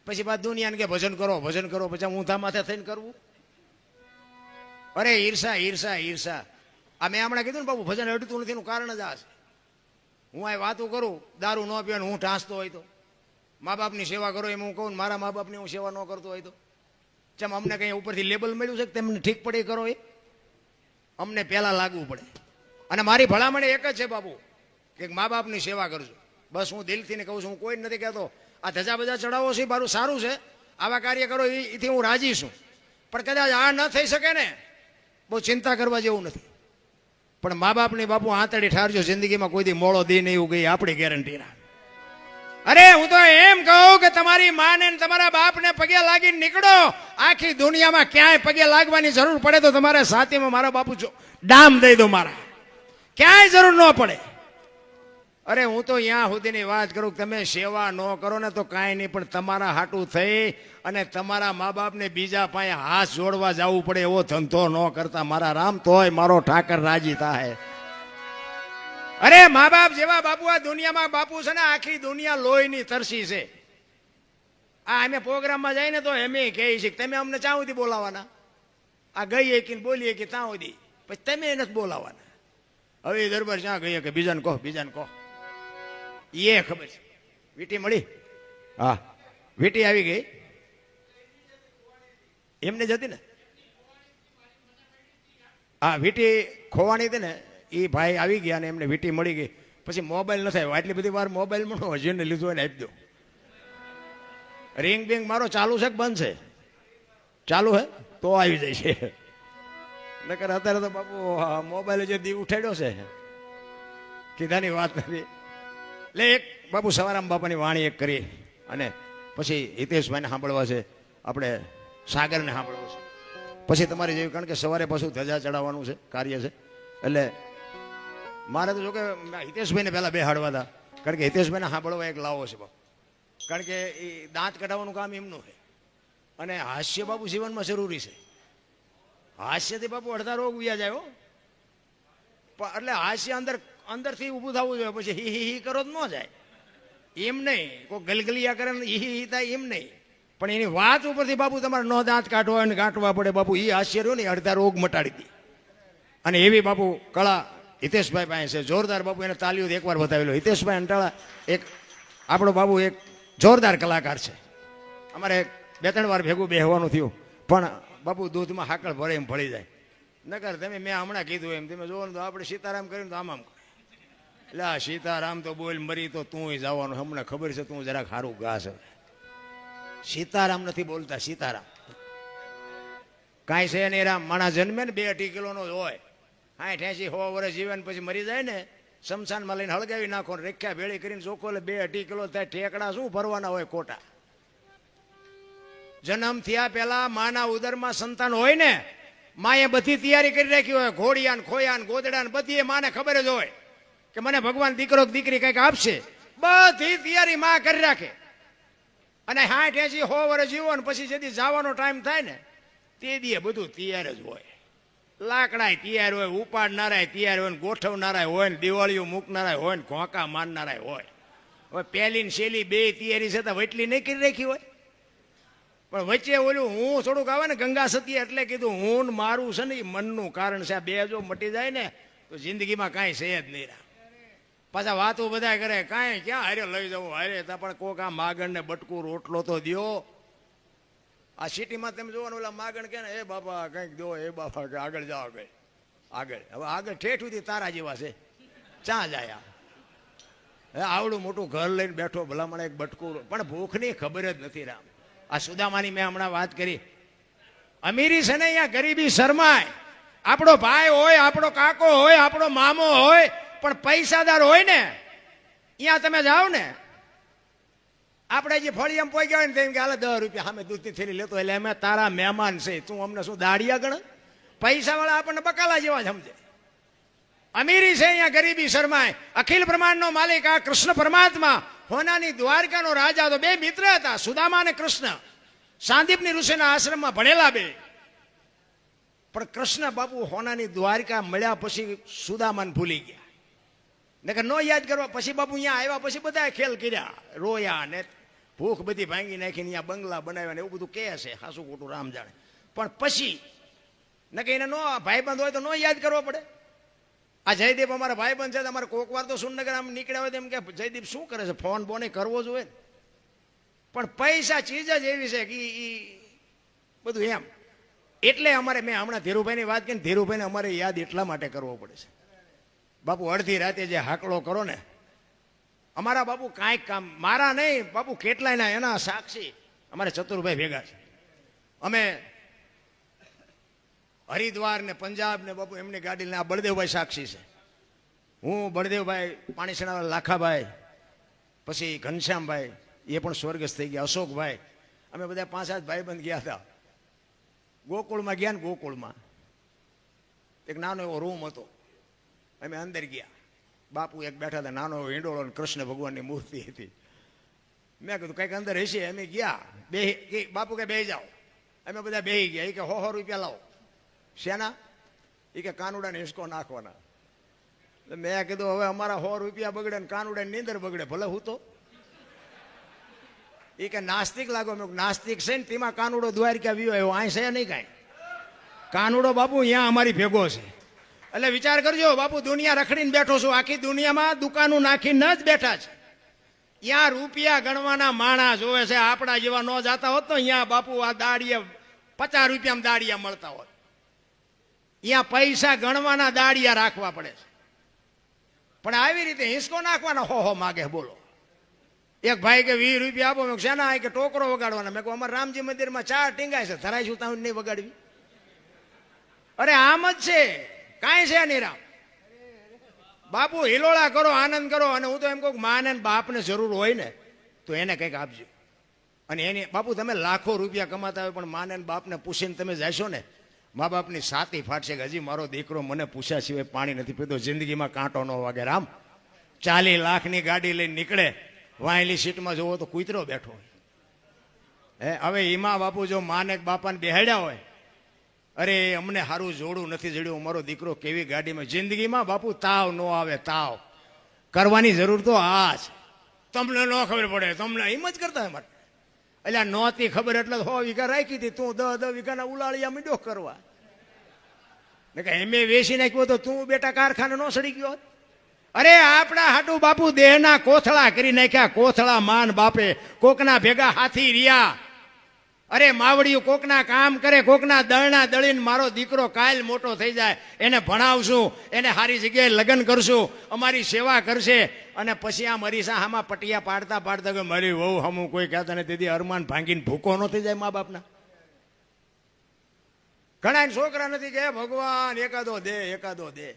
પછી બાદ દુનિયાને કે ભજન કરો પછી ઊંધા માથે થઈને કરવું. અરે ઈર્ષા. આ મેં હમણાં કીધું ને બાબુ ભજન અડતું નથી એનું કારણ જ આ છે. હું આ વાતો કરું દારૂ ન પીવાનું, હું ઢાંસતો હોય તો મા બાપની સેવા કરો એમ હું કહું, મારા મા બાપની હું સેવા ન કરતો હોય તો ચમ અમને કંઈ ઉપરથી લેબલ મળ્યું છે કે તેમને ઠીક પડે કરો? એ અમને પહેલાં લાગવું પડે. અને મારી ભલામણ એક જ છે બાપુ કે મા બાપની સેવા કરજો. બસ હું દિલથી ને કહું છું, હું કોઈ નથી કહેતો આ ધજા બજા ચડાવો છે મારું સારું છે, આવા કાર્ય કરો એથી હું રાજી છું. પણ કદાચ આ ન થઈ શકે ને બહુ ચિંતા કરવા જેવું નથી. પણ મા બાપની બાપુ આંતળી ઠારજો, જિંદગીમાં કોઈ દી મોડો દી નહીં એવું ગઈ આપણી ગેરંટી ના. અરે હું તો એમ કહું કે તમારી માને તમારા બાપને પગે લાગીને નીકળો. આખી દુનિયામાં ક્યાંય પગે લાગવાની જરૂર પડે તો તમારે સાથીમાં મારા બાપુ ડામ દઈ દો, મારા ક્યાંય જરૂર ન પડે. અરે હું તો અહીંયા સુધીની વાત કરું કે તમે સેવા ન કરો ને તો કાંઈ નહીં, પણ તમારા હાટું થઈ અને તમારા મા બાપને બીજા પાસે હાથ જોડવા જવું પડે એવો ધંધો ન કરતા મારા રામ, તોય મારો ઠાકર રાજી થાય. અરે મા બાપ જેવા બાપુ આ દુનિયામાં બાપુ છે ને આખી દુનિયા લોહીની તરસી છે. આ અમે પ્રોગ્રામમાં જઈને તો એમ કહે છે તમે અમને ચા સુધી બોલાવાના, આ ગઈ કે બોલીએ કે ત્યાં સુધી, પછી તમે નથી બોલાવાના. હવે દરબાર ક્યાં ગઈ કે બીજાને કહો એ ખબર છે. વીટી મળી? હા, વીટી આવી ગઈ એમને જતી ને. હા, વીટી ખોવાની હતી ને એ ભાઈ આવી ગયા ને એમને વીટી મળી ગઈ. પછી મોબાઈલ ન થાય એટલી બધી વાર મોબાઈલ મળો જેને લીધું હોય ને આપી દો. રિંગ બિંગ મારો ચાલુ છે કે બંધ છે? ચાલુ હે તો આવી જાય છે. નકર અત્યારે તો બાપુ મોબાઈલ જે દી ઉઠાડ્યો છે કીધાની વાત નથી. એટલે એક બાપુ સવારામ બાપાની વાણી એક કરી અને પછી હિતેશભાઈને સાંભળવા છે, આપણે સાગરને સાંભળવા છે, પછી તમારી જેવી, કારણ કે સવારે પાછું ધજા ચડાવવાનું છે કાર્ય છે. એટલે મારે તો જો કે હિતેશભાઈને પહેલાં બેહાડવા હતા, કારણ કે હિતેશભાઈને સાંભળવા એક લાવો છે બાપુ, કારણ કે એ દાંત કઢાવવાનું કામ એમનું છે. અને હાસ્ય બાપુ જીવનમાં જરૂરી છે. હાસ્યથી બાપુ અડધા રોગ ઉયા જાય હો. એટલે હાસ્ય અંદરથી ઊભું થવું જોઈએ, પછી હી કરો તો ન જાય. એમ નહીં કોઈ ગલગલિયા કરે ને હી થાય એમ નહીં, પણ એની વાત ઉપરથી બાપુ તમારે ન દાંત કાઢવા અને કાઢવા પડે બાપુ. એ હાસ્ય રહ્યો ને અડધા રોગ મટાડી દે. અને એવી બાપુ કળા હિતેશભાઈ પાસે છે જોરદાર. બાપુ એને તાલીઓથી એકવાર બતાવેલો. હિતેશભાઈ અંટાળા એક આપણો બાબુ એક જોરદાર કલાકાર છે. અમારે 2-3 વાર ભેગું બેહવાનું થયું, પણ બાપુ દૂધમાં હાકળ ભરે એમ ભળી જાય. નકર તમે મેં હમણાં કીધું એમ તમે જોવો ને તો આપણે સીતારામ કરીને તો આમ એટલે સીતારામ તો બોલ મરી તો તું જવાનું. હમણાં ખબર છે તું જરાક સારું ગાસ. સીતારામ નથી બોલતા, સીતારામ કાંઈ છે નહીં. રામ માણસ જન્મે ને 2-2.5 કિલોનો જ હોય, 60-80-100 વર્ષ જીવે ને પછી મરી જાય ને શમશાનમાં લઈને હળગાવી નાખો, રેખ્યા ભેળી કરીને ચોખ્ખો એટલે 2-2.5 કિલો થાય. ઠેકડા શું ભરવાના હોય ખોટા. જન્મ થયા પહેલા માના ઉદરમાં સંતાન હોય ને, માએ બધી તૈયારી કરી રાખી હોય, ઘોડિયા ને ખોયા ને ગોદડા ને બધી એ માને ખબર જ હોય કે મને ભગવાન દીકરો દીકરી કંઈક આપશે. બધી તૈયારી માં કરી રાખે. અને 60 80 100 વર્ષ જીવો ને પછી જેથી જવાનો ટાઈમ થાય ને તે દી બધું તૈયાર જ હોય. લાકડા તૈયાર હોય, ઉપાડનારા તૈયાર હોય, ગોઠવનારા હોય ને દિવાળીઓ મૂકનારા હોય ને ઘોંકા મારનારા હોય. હવે પહેલી ને છેલ્લી બે તૈયારી છતાં વટલી નહીં કરી રાખી હોય. પણ વચ્ચે ઓલું હું થોડુંક આવે ને ગંગા સતી એટલે કીધું હું મારું છે ને એ મનનું કારણ છે. આ બે જો મટી જાય ને તો જિંદગીમાં કાંઈ છે જ નહીં. પાછા વાતો બધા કરે કાંઈ ક્યાં હારે લઈ જવું હારે તા પણ કોક આ માગણ ને બટકું રોટલો તો દ્યો. આ સિટીમાં તમે જોવાનું ઓલા માગણ કે ને એ બાપા કંઈક દો, એ બાપા કે આગળ જાઓ આગળ આગળ. હવે આગળ ઠેઠ સુધી તારા જેવા છે, ચા જાય. હવે આવડું મોટું ઘર લઈને બેઠો ભલામણ એક બટકું, પણ ભૂખની ખબર જ નથી. રામ આ સુદામાની મેં હમણાં વાત કરી. અમીરી છે ને અહીંયા ગરીબી શરમાય. આપણો ભાઈ હોય, આપણો કાકો હોય, આપણો મામો હોય, પણ પૈસાદાર હોય ને અહીંયા તમે જાઓ ને, આપણે જે ફળી એમ પોઈ ગયા હોય ને તેમ કે હાલે 10 રૂપિયા સામે દૂધની થેલી લેતો એટલે અમે તારા મહેમાન છે, તું અમને શું દાડિયા ગણ? પૈસા વાળા આપણને બકાલા જેવા જ સમજે. અમીરી છે અહીંયા ગરીબી શરમાય. અખિલ બ્રહ્માંડનો માલિક આ કૃષ્ણ પરમાત્મા, હોનાની દ્વારકાનો રાજા. તો બે મિત્ર હતા, સુદામા અને કૃષ્ણ. સાંદીપની ઋષિના આશ્રમમાં ભણેલા બે. પણ કૃષ્ણ બાપુ હોનાની દ્વારકા મળ્યા પછી સુદામાને ભૂલી ગયા. નકર નો યાદ કરવા પછી બાપુ અહીંયા આવ્યા પછી બધા ખેલ કર્યા, રોયા ને ભૂખ બધી ભાંગી નાખીને અહીંયા બંગલા બનાવ્યા ને એવું બધું કહે છે, હાસું ખોટું રામ જાણે. પણ પછી નકર એને નો ભાઈબંધ હોય તો નો યાદ કરવો પડે. આ જયદીપ અમારા ભાઈબંધ છે, અમારે કોક વાર તો સુરનગર આમ નીકળ્યા હોય તો એમ કે જયદીપ શું કરે છે, ફોન બોને કરવો જોઈએ. પણ પૈસા ચીજ જ એવી છે કે બધું એમ. એટલે અમારે મેં હમણાં ધીરુભાઈની વાત કરી, ધીરુભાઈને અમારે યાદ એટલા માટે કરવો પડે છે. બાપુ અડધી રાતે જે હાકલો કરો ને, અમારા બાપુ કાંઈક કામ મારા નહીં બાપુ કેટલાયના એના સાક્ષી અમારે ચતુરભાઈ ભેગા છે. અમે હરિદ્વાર ને પંજાબ ને બાપુ એમની ગાડી ને આ બળદેવભાઈ સાક્ષી છે. હું બળદેવભાઈ, પાણીસણા લાખાભાઈ, પછી ઘનશ્યામભાઈ એ પણ સ્વર્ગસ્થ થઈ ગયા, અશોકભાઈ, અમે બધા 5-7 ભાઈબંધ ગયા હતા. ગોકુળમાં ગયા ને ગોકુળમાં એક નાનો એવો રૂમ હતો. અમે અંદર ગયા, બાપુ એક બેઠા હતા, નાનો એવો ઈંડોળો, કૃષ્ણ ભગવાનની મૂર્તિ હતી. મેં કીધું કંઈક અંદર હશે. અમે ગયા, બે બાપુ કે બેસી જાઓ. અમે બધા બેસી ગયા. એ કે 100 રૂપિયા લાવો. શેના? એ કે કાનુડાને હિસકો નાખવાના. મેં કીધું હવે અમારા 100 રૂપિયા બગડે ને કાનુડાની નીંદર બગડે, ભલે હું તો. એ કે નાસ્તિક લાગો. મેં નાસ્તિક છે ને તેમાં કાનુડો દ્વારકા વ્યુ આવ્યો, અહીં છે નહીં કાંઈ. કાનુડો બાપુ અહીંયા અમારી ભેગો છે. એટલે વિચાર કરજો બાપુ, દુનિયા રખડીને બેઠો છું, આખી દુનિયામાં દુકાનો નાખીને જ બેઠા છે. ત્યાં રૂપિયા ગણવાના માણસ જોવે છે. આપણા જેવા ન જાતા હોત તો અહીંયા બાપુ આ દાડિયા 50 રૂપિયામાં દાડિયા મળતા હોત. અહીંયા પૈસા ગણવાના દાડિયા રાખવા પડે છે. પણ આવી રીતે હિસકો નાખવાના હો માગે. બોલો, એક ભાઈ કે 20 રૂપિયા આપો. મેં શેના? કે ટોકરો વગાડવાના. મેં કહું અમારા રામજી મંદિરમાં 4 ટીંગાય છે, ધરાય છું ત્યાં નહીં વગાડવી? અરે આમ જ છે, કાંઈ છે નહીં. રામ બાપુ હિલોળા કરો, આનંદ કરો. અને હું તો એમ કહું માને બાપને જરૂર હોય ને તો એને કંઈક આપજો. અને એને બાપુ તમે લાખો રૂપિયા કમાતા હોય પણ માને બાપને પૂછીને તમે જશો ને, મા બાપની છાતી ફાટશે કે હજી મારો દીકરો મને પૂછ્યા સિવાય પાણી નથી પીતો, જિંદગીમાં કાંટો ન વાગે. રામ 40 લાખની ગાડી લઈને નીકળે, વાયેલી સીટમાં જોવો તો કૂતરો બેઠો હોય. હવે એમાં બાપુ જો માને બાપાને બેહાડ્યા હોય, અરે અમને સારું જોડું નથી જડ્યું, મારો દીકરો કેવી ગાડીમાં. જિંદગીમાં બાપુ તાવ ન આવે. તાવ કરવાની જરૂર તો આ છે. તમને ન ખબર પડે, તમને એમ જ કરતા હોય. એટલે નહોતી ખબર એટલે 100 વીઘા રાખી હતી, તું 10 વીઘાના ઉલાળિયા મીડો કરવા. એમે વેચી નાખ્યો તો તું બેટા કારખાને ન સડી ગયો. અરે આપણા હાટુ બાપુ દેહના કોથળા કરી નાખ્યા. કોથળા માન બાપે કોકના ભેગા હાથી રહ્યા. અરે માવડિયું કોકના કામ કરે, કોકના દળના દળીને મારો દીકરો કાલ મોટો થઈ જાય, એને ભણાવશું, એને સારી જગ્યાએ લગ્ન કરશું, અમારી સેવા કરશે. અને પછી આ મરીસા હામાં પટિયા પાડતા પાડતા કે મારી વહુ હમું કોઈ કહેતા ને તેથી અરમાન ભાંગીને ભૂકો ન થઈ જાય મા બાપના. ઘણા છોકરા નથી કે ભગવાન એકાદો દે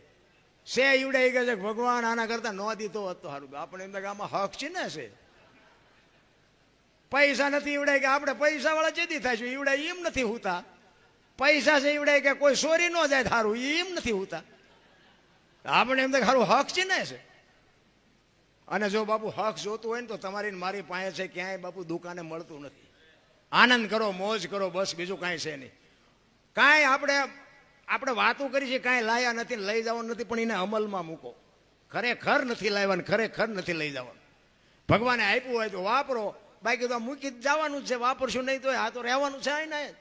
સે ઈવડે એ કહે છે ભગવાન આના કરતા ન દીધો હોત તો સારું. આપણે એમ કે આમાં હક છે ને છે. પૈસા નથી ઈવડાય કે આપણે પૈસા વાળા ચેતી થાય છે ઈવડાય એમ નથી હોતા. પૈસા છે ઈવડાય કે કોઈ ચોરી ન જાય થારું એમ નથી હોતા. આપણે એમ તો ખારું હક છે ને છે. અને જો બાપુ હક જોતું હોય ને તો તમારી મારી પાસે છે, ક્યાંય બાપુ દુકાને મળતું નથી. આનંદ કરો, મોજ કરો, બસ બીજું કાંઈ છે નહીં. કાંઈ આપણે વાતો કરી છે, કાંઈ લાયા નથી, લઈ જવાનું નથી, પણ એને અમલમાં મૂકો. ખરેખર નથી લાવવાનું, ખરેખર નથી લઈ જવાનું. ભગવાને આપ્યું હોય તો વાપરો, બાકી તો મૂકી જ જવાનું છે. વાપરશું નહીં તો આ તો રહેવાનું છે. ને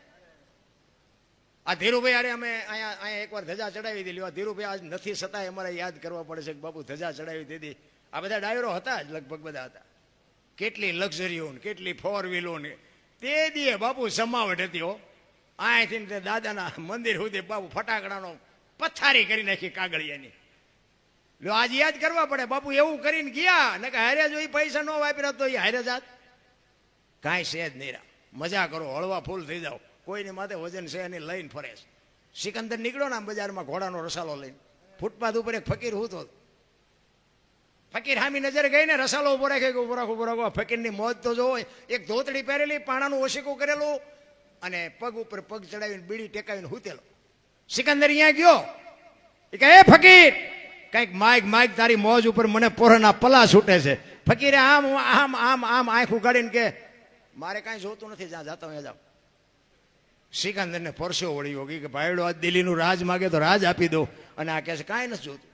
આ ધીરુભાઈ અરે અમે અહીંયા એકવાર ધજા ચડાવી દીધી. આ ધીરુભાઈ આજ નથી છતાંય અમારે યાદ કરવા પડે છે કે બાપુ ધજા ચડાવી દીધી. આ બધા ડાયરો હતા જ, લગભગ બધા હતા. કેટલી લક્ઝરીઓ ને કેટલી ફોર વ્હીલો ને તે દીએ બાપુ જમાવટ હતી. હો અહીંથી દાદાના મંદિર સુધી બાપુ ફટાકડાનો પથારી કરી નાખી કાગળિયાની. લો આજ યાદ કરવા પડે. બાપુ એવું કરીને ગયા ને કે હારે જો એ પૈસા ન વાપર્યા તો એ હારે જાત. કાંઈ છે જ નહીં. મજા કરો, હળવા ફૂલ થઈ જાઓ. કોઈની માથે વજન છે એની લઈને ફરે છે. સિકંદર નીકળ્યો ને આમ બજારમાં ઘોડાનો રસાલો લઈને, ફૂટપાથ ઉપર એક ફકીર હતો. ફકીર હામી નજર ગઈ ને રસાલો ઉભો રાખે કે ઉભો રાખો. ફકીરની મોજ તો જોવો. એક ધોતડી પહેરેલી, પાણાનું ઓશીકું કરેલું અને પગ ઉપર પગ ચડાવીને બીડી ટેકાવીને હૂતેલો. સિકંદર અહીંયા ગયો એ કહે, એ ફકીર કઈક માઈક તારી મોજ ઉપર મને પોરના પલા છૂટે છે. ફકીરે આમ આમ આમ આમ આંખ ઉગાડીને કે મારે કાંઈ જોતું નથી, જ્યાં જાતા હોય જાઓ. સિકંદરને પરસો વળ્યો કે ભાઈડો આ દિલ્હીનું રાજ માગે તો રાજ આપી દો. અને આ કહે છે કાંઈ નથી જોતું.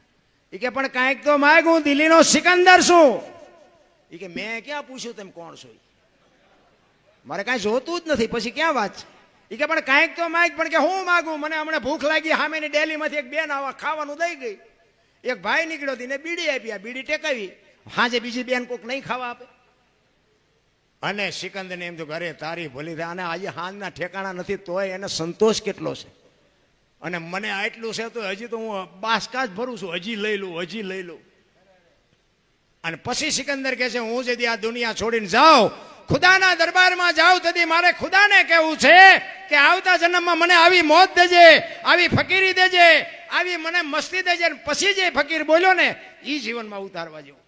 એ કે પણ કાંઈક તો માગ, હું દિલ્હીનો સિકંદર છું. એ કે મેં ક્યાં પૂછ્યું તમે કોણ છો? મારે કાંઈ જોતું જ નથી, પછી ક્યાં વાત છે? એ કે પણ કાંઈક તો માગ, પણ કે હું માગું? મને હમણાં ભૂખ લાગી, સામેની ડેલીમાંથી એક બેન આવા ખાવાનું દઈ ગઈ. એક ભાઈ નીકળ્યો તેને બીડી આપી, આ બીડી ટેકાવી. હાજે બીજી બેન કોક નહીં ખાવા આપે. અને સિકંદરને એમ તો ઘરે તારી ભલી થાય. અને આજે હાંજના ઠેકાણા નથી તોય એને સંતોષ કેટલો છે. અને મને આટલું છે તો હજી તો હું બાસકા જ ભરું છું, હજી લઈ લઉં. અને પછી સિકંદર કહે છે, હું જદી આ દુનિયા છોડીને જાઉં, ખુદાના દરબારમાં જાઉં, તેથી મારે ખુદાને કહેવું છે કે આવતા જન્મમાં મને આવી મોત દેજે, આવી ફકીરી દેજે, આવી મને મસ્તી દેજે. પછી જે ફકીર બોલ્યો ને એ જીવનમાં ઉતારવા જેવું.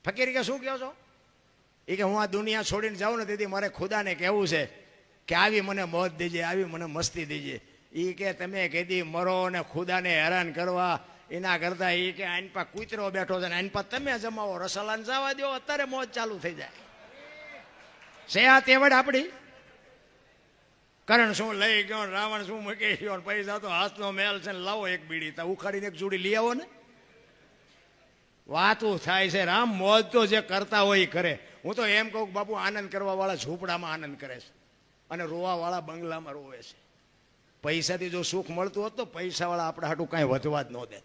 ફકીર કે શું કહો છો? એ કે હું આ દુનિયા છોડીને જાઉં ને તેથી મારે ખુદાને કહેવું છે કે આવી મને મોત દેજે, આવી મને મસ્તી દેજે. એ કે તમે કીધી મરો ને ખુદાને હેરાન કરવા એના કરતા એ કે આઈન પા કૂતરો બેઠો છે ને આઈન પા તમે જમાવો, રસાલાને જવા દો, અત્યારે મોજ ચાલુ થઈ જાય છે. આ તેવડ આપણી. કરણ શું લઈ ગયો, રાવણ શું મૂકી ગયો, પૈસા તો હાથનો મેલ છે ને લાવો એક બીડી, તા ઉખાડીને એક જોડી લઈ આવો ને. વાતું થાય છે. રામ મોજ તો જે કરતા હોય એ કરે. હું તો એમ કહું બાપુ આનંદ કરવા વાળા ઝૂંપડામાં આનંદ કરે છે અને રોવા વાળા બંગલામાં રોવે છે. પૈસાથી જો સુખ મળતું હોત તો પૈસા વાળા આપણે હાટું કાંઈ વધવા જ ન દે.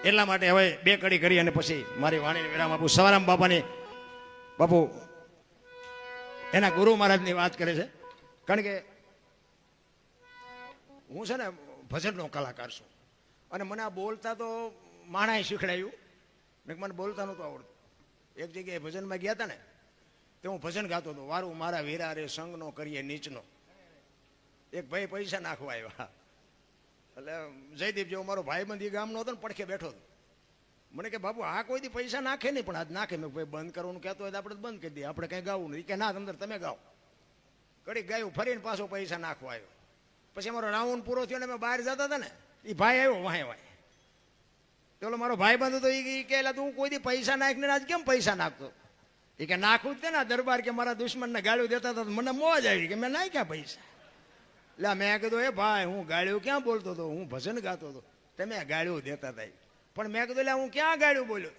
એટલા માટે હવે બે કડી કરી અને પછી મારી વાણીને વિરામ આપું. સવારામ બાપાની બાપુ એના ગુરુ મહારાજની વાત કરે છે. કારણ કે હું છે ને ભજનનો કલાકાર છું અને મને આ બોલતા તો માણાએ શીખડાયું ને મને બોલતા નહોતું આવડતું. એક જગ્યાએ ભજનમાં ગયા હતા ને તો હું ભજન ગાતો હતો, વારું મારા વીરા રે સંગનો કરીએ નીચનો. એક ભાઈ પૈસા નાખવા આવ્યા, એટલે જયદીપ જેવો મારો ભાઈબંધ એ ગામનો હતો ને પડખે બેઠો હતો. મને કે બાપુ આ કોઈ દી પૈસા નાખે નહીં, પણ આજ નાખે. મેં ભાઈ બંધ કરવાનું કહેતો હોય તો આપણે બંધ કરી દઈએ, આપણે કંઈ ગાવું નહીં. કે ના અંદર તમે ગાઓ. કડીક ગાયું, ફરીને પાછો પૈસા નાખવા આવ્યો. પછી અમારો રાઉન્ડ પૂરો થયો ને અમે બહાર જતા હતા ને, એ ભાઈ આવ્યો વાય પેલો મારો ભાઈ બંધ હતો. એ કે તું કોઈ દી પૈસા નાખીને આજ કેમ પૈસા નાખતો? એ કે નાખવું જ ને દરબાર કે મારા દુશ્મનને ગાળ્યું દેતા હતા, મને મોજ આવી કે મેં નાખ્યા પૈસા. એટલે મેં કીધું એ ભાઈ હું ગાળ્યું ક્યાં બોલતો હતો, હું ભજન ગાતો હતો, તમે ગાળ્યું દેતા હતા. પણ મેં કીધું હું ક્યાં ગાળ્યું બોલ્યો?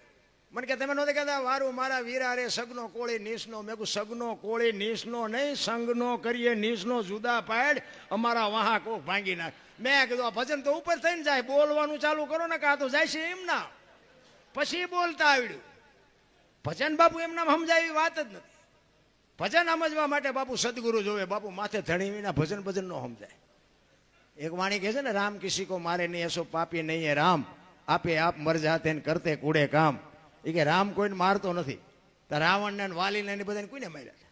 મને કે તમે નહોતા કહેતા વારું મારા વીરા રે સગનો કોળી નીસનો. મેં કહું સગનો કોળી નીસનો નહીં, સંગનો કરીએ નીસનો જુદા પાડ, અમારા વાહા કોક ભાંગી નાખ. મેં કીધું આ ભજન તો ઉપર થઈને જાય, બોલવાનું ચાલુ કરો ને કાં તો જાય છે એમ ના. પછી બોલતા આવડ્યું. ભજન બાપુ એમના સમજાય એવી વાત જ નથી. ભજન સમજવા માટે બાપુ સદગુરુ જોવે. બાપુ માથે ધણી વિના ભજન ભજન ન સમજાય. એક વાણી કહે છે ને, રામ કિસી કો મારે નહીં એસો પાપી નહીં હે રામ, આપે આપ મર જાતે ને કરતે કૂડે કામ. એ કે રામ કોઈને મારતો નથી. તો રાવણને વાલીને એને બધાને કોઈને માર્યા?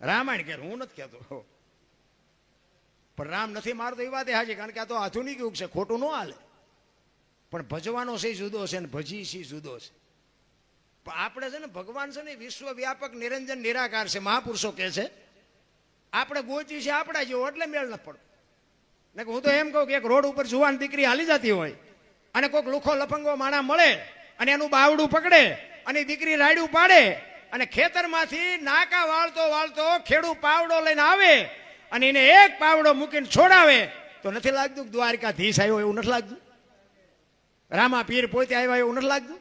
રામાયણ કે હું નથી કહેતો. પણ રામ નથી મારતો એ વાત હાજી, કારણ કે આ તો આધુનિક યુગ છે, ખોટું ન હાલે. પણ ભજવાનો છે જુદો છે ને ભજી સી જુદો છે. આપણે છે ને ભગવાન છે ને વિશ્વવ્યાપક નિરંજન નિરાકાર છે, મહાપુરુષો કહે છે. આપણે ગોચી છે આપણા જેવો એટલે મેળ ન પડતો. ને હું તો એમ કહું કે એક રોડ ઉપર જુવાન દીકરી હાલી જતી હોય અને કોઈક લુખો લફંગો માણા મળે અને એનું બાવડું પકડે અને દીકરી રાયડું પાડે અને ખેતરમાંથી નાકા વાળતો વાળતો ખેડૂ પાવડો લઈને આવે અને એને એક પાવડો મૂકીને છોડાવે તો નથી લાગતું દ્વારકાધીશ આવ્યો એવું નથી લાગતું? રામા પીર પોતે આવ્યા એવું નથી લાગતું?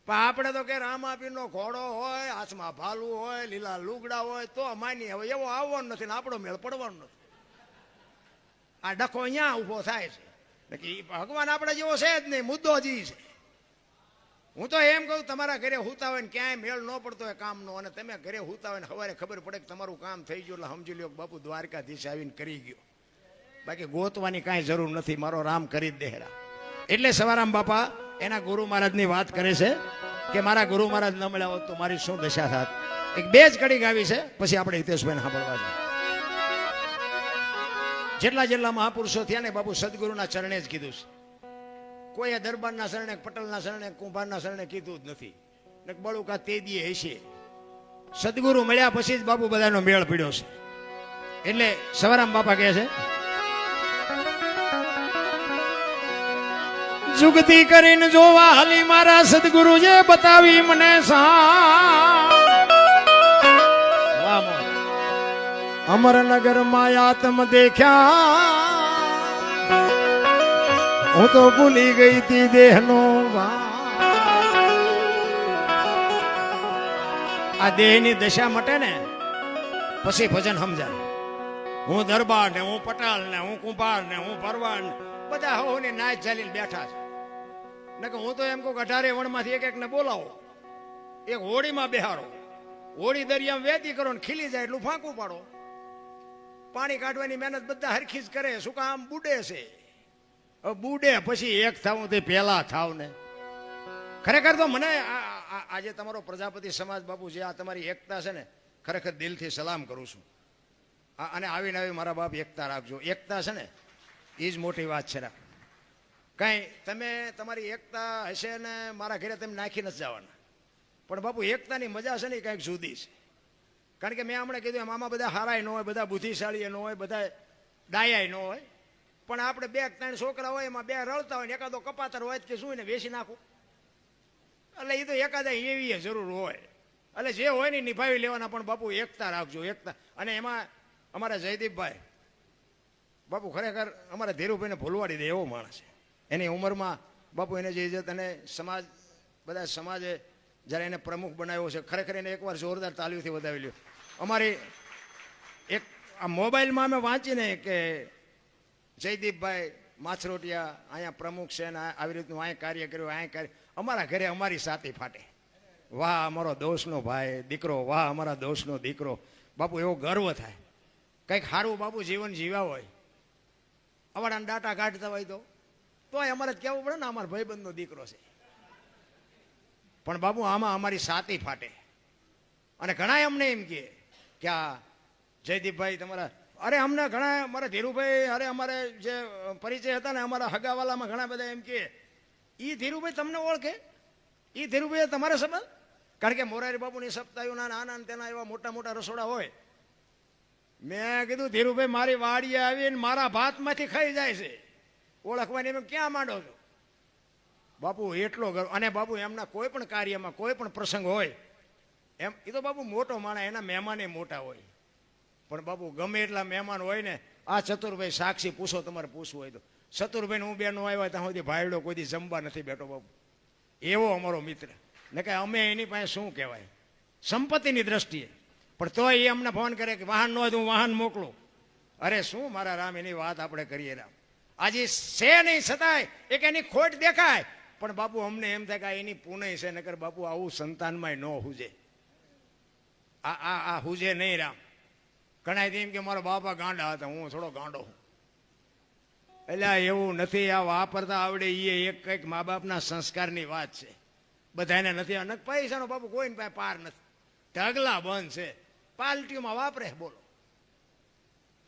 પણ આપણે તો કે રામા પીરનો ઘોડો હોય, હાથમાં ભાલું હોય, લીલા લુગડા હોય તો માની હવે એવો આવવાનો નથી ને આપણો મેળ પડવાનો નથી. આ ડખો અહીંયા ઉભો થાય છે. ભગવાન આપણા જેવો છે જ નહીં, મુદ્દો જ છે. હું તો એમ કહું તમારા ઘરે હુતા હોય ને ક્યાંય મેળ ન પડતો હોય કામનો અને તમે ઘરે હુતા હોય ને સવારે ખબર પડે કે તમારું કામ થઈ ગયું એટલે સમજી લો બાપુ દ્વારકાધીશ આવીને કરી ગયો. બાકી ગોતવાની કાંઈ જરૂર નથી, મારો રામ કરી જ દેહરા. એટલે સવારામ બાપા એના ગુરુ મહારાજની વાત કરે છે કે મારા ગુરુ મહારાજ ન મળ્યા હોત તો મારી શું દશા થાત. એક બે જ કડી ગાવી છે પછી આપણે હિતેશભાઈને સાંભળવા છે. જેટલા મહાપુરુષો થયા ને બાપુ સદગુરુના ચરણે જ કીધું છે. કોઈએ દરબારના શરણે, પટેલના શરણે, કુંભારના શરણે કીધું જ નથી. ને બળુકા તે દીએ હશે. સદગુરુ મળ્યા પછી જ બાપુ બધાનો મેળ પીડ્યો છે. એટલે સવારામ બાપા કહે છે જુગતી કરીને જોવા હાલી મારા સદગુરુ જે બતાવી મને અમરનગર માં આત્મ દેખ્યા હું તો ભૂલી ગઈ તી દેહનો આ દેહની દશા મટે ને પછી ભજન સમજાય. હું દરબાર ને હું પટાલ ને હું કુંભાર ને હું ભરવાડ ને બધા હોને નાચ ચાલીને બેઠા છે. ને હું તો એમ કહું 18 વણમાંથી એક ને બોલાવો, એક હોળીમાં બેહાડો, હોળી દરિયામાં વેતી કરો ને ખીલી જાય એટલું ફાંકું પાડો. પાણી કાઢવાની મહેનત બધા હરખી જ કરે. શું કામ? બુડે છે. બુડે પછી એક થાવ તે પેલા થાવ ને. ખરેખર તો મને આજે તમારો પ્રજાપતિ સમાજ બાપુ જે આ તમારી એકતા છે ને ખરેખર દિલથી સલામ કરું છું. અને આવીને આવી મારા બાપ એકતા રાખજો. એકતા છે ને એ જ મોટી વાત છે. કાંઈ તમે તમારી એકતા હશે ને મારા ઘરે તમે નાખી નથી જવાના. પણ બાપુ એકતાની મજા છે ને કંઈક જુદી છે. કારણ કે મેં હમણાં કીધું એમ આમાં બધા હારાય ન હોય, બધા બુદ્ધિશાળી ન હોય, બધા ડાયાય ન હોય. પણ આપણે 2-3 છોકરા હોય એમાં 2 રળતા હોય ને એકાદો કપાતર હોય કે શું ને વેચી નાખું. એટલે એ તો એકાદા એવી જરૂર હોય. એટલે જે હોય ને નિભાવી લેવાના. પણ બાપુ એકતા રાખજો, એકતા. અને એમાં અમારા જયદીપભાઈ બાપુ ખરેખર અમારા ધીરુભાઈને ભૂલવાડી દે એવો માણસ છે. એની ઉંમરમાં બાપુ એને જે ઇજ્જત અને સમાજ બધા સમાજે જ્યારે એને પ્રમુખ બનાવ્યો છે ખરેખર એને એકવાર જોરદાર તાલીઓથી વધાવી લ્યો. અમારી એક આ મોબાઈલમાં અમે વાંચીને કે જયદીપભાઈ માછરોટિયા અહીંયા પ્રમુખ છે ને આવી રીતનું અહીંયા કાર્ય કર્યું, અહીંયા કાર્ય. અમારા ઘરે અમારી સાથી ફાટે. વાહ અમારો દોસ્તનો ભાઈ દીકરો, વાહ અમારા દોસ્તનો દીકરો. બાપુ એવો ગર્વ થાય. કંઈક સારું બાપુ જીવન જીવ્યા હોય, અવાડાને ડાટા કાઢતા હોય તોય અમારે જ કહેવું પડે ને અમારા ભાઈબંધનો દીકરો છે. પણ બાપુ આમાં અમારી સાથી ફાટે. અને ઘણા અમને એમ કહે કે આ જયદીપભાઈ તમારા, અરે અમને ઘણા અમારા ધીરુભાઈ, અરે અમારે જે પરિચય હતા ને અમારા હગાવાલામાં ઘણા બધા એમ કહે એ ધીરુભાઈ તમને ઓળખે, એ ધીરુભાઈ તમારા સંબંધ. કારણ કે મોરારી બાપુની સપ્તાહીઓના આના તેના એવા મોટા મોટા રસોડા હોય. મેં કીધું ધીરુભાઈ મારી વાડીએ આવીને મારા ભાતમાંથી ખાઈ જાય છે, ઓળખવાની એમ ક્યાં માંડો છો? બાપુ એટલો ગર્વ. અને બાપુ એમના કોઈ પણ કાર્યમાં કોઈ પણ પ્રસંગ હોય એમ એ તો બાપુ મોટો માણસ, એના મહેમાન મોટા હોય. પણ બાપુ ગમે એટલા મહેમાન હોય ને, આ ચતુરભાઈ સાક્ષી પૂછો તમારે પૂછવું હોય તો, ચતુરભાઈ હું બેનો આવ્યા ત્યાં સુધી ભાઈડો કોઈ દી જમવા નથી બેઠો બાપુ. એવો અમારો મિત્ર. ને કે અમે એની પાસે શું કહેવાય સંપત્તિની દ્રષ્ટિએ. પણ તોય એ અમને ફોન કરે કે વાહન ન હોય તો હું વાહન મોકલું. અરે શું મારા રામ એની વાત આપણે કરીએ રામ. આજે છે નહીં છતાંય એક એની ખોટ દેખાય. પણ બાપુ અમને એમ થાય કે એની પુનઃ છે, નકર બાપુ આવું સંતાનમાં ન હુજે. આ હુજે નહીં રામ. ઘણા એમ કે મારા બાપા ગાંડા હતા, હું થોડો ગાંડો હું. એટલે એવું નથી. આ વાપરતા આવડે એ એક કંઈક મા બાપના સંસ્કારની વાત છે. બધાને નથી. અને પૈસાનો બાપુ કોઈને પાસે પાર નથી. ઢગલા બંધ છે. પાર્ટીઓમાં વાપરે બોલો.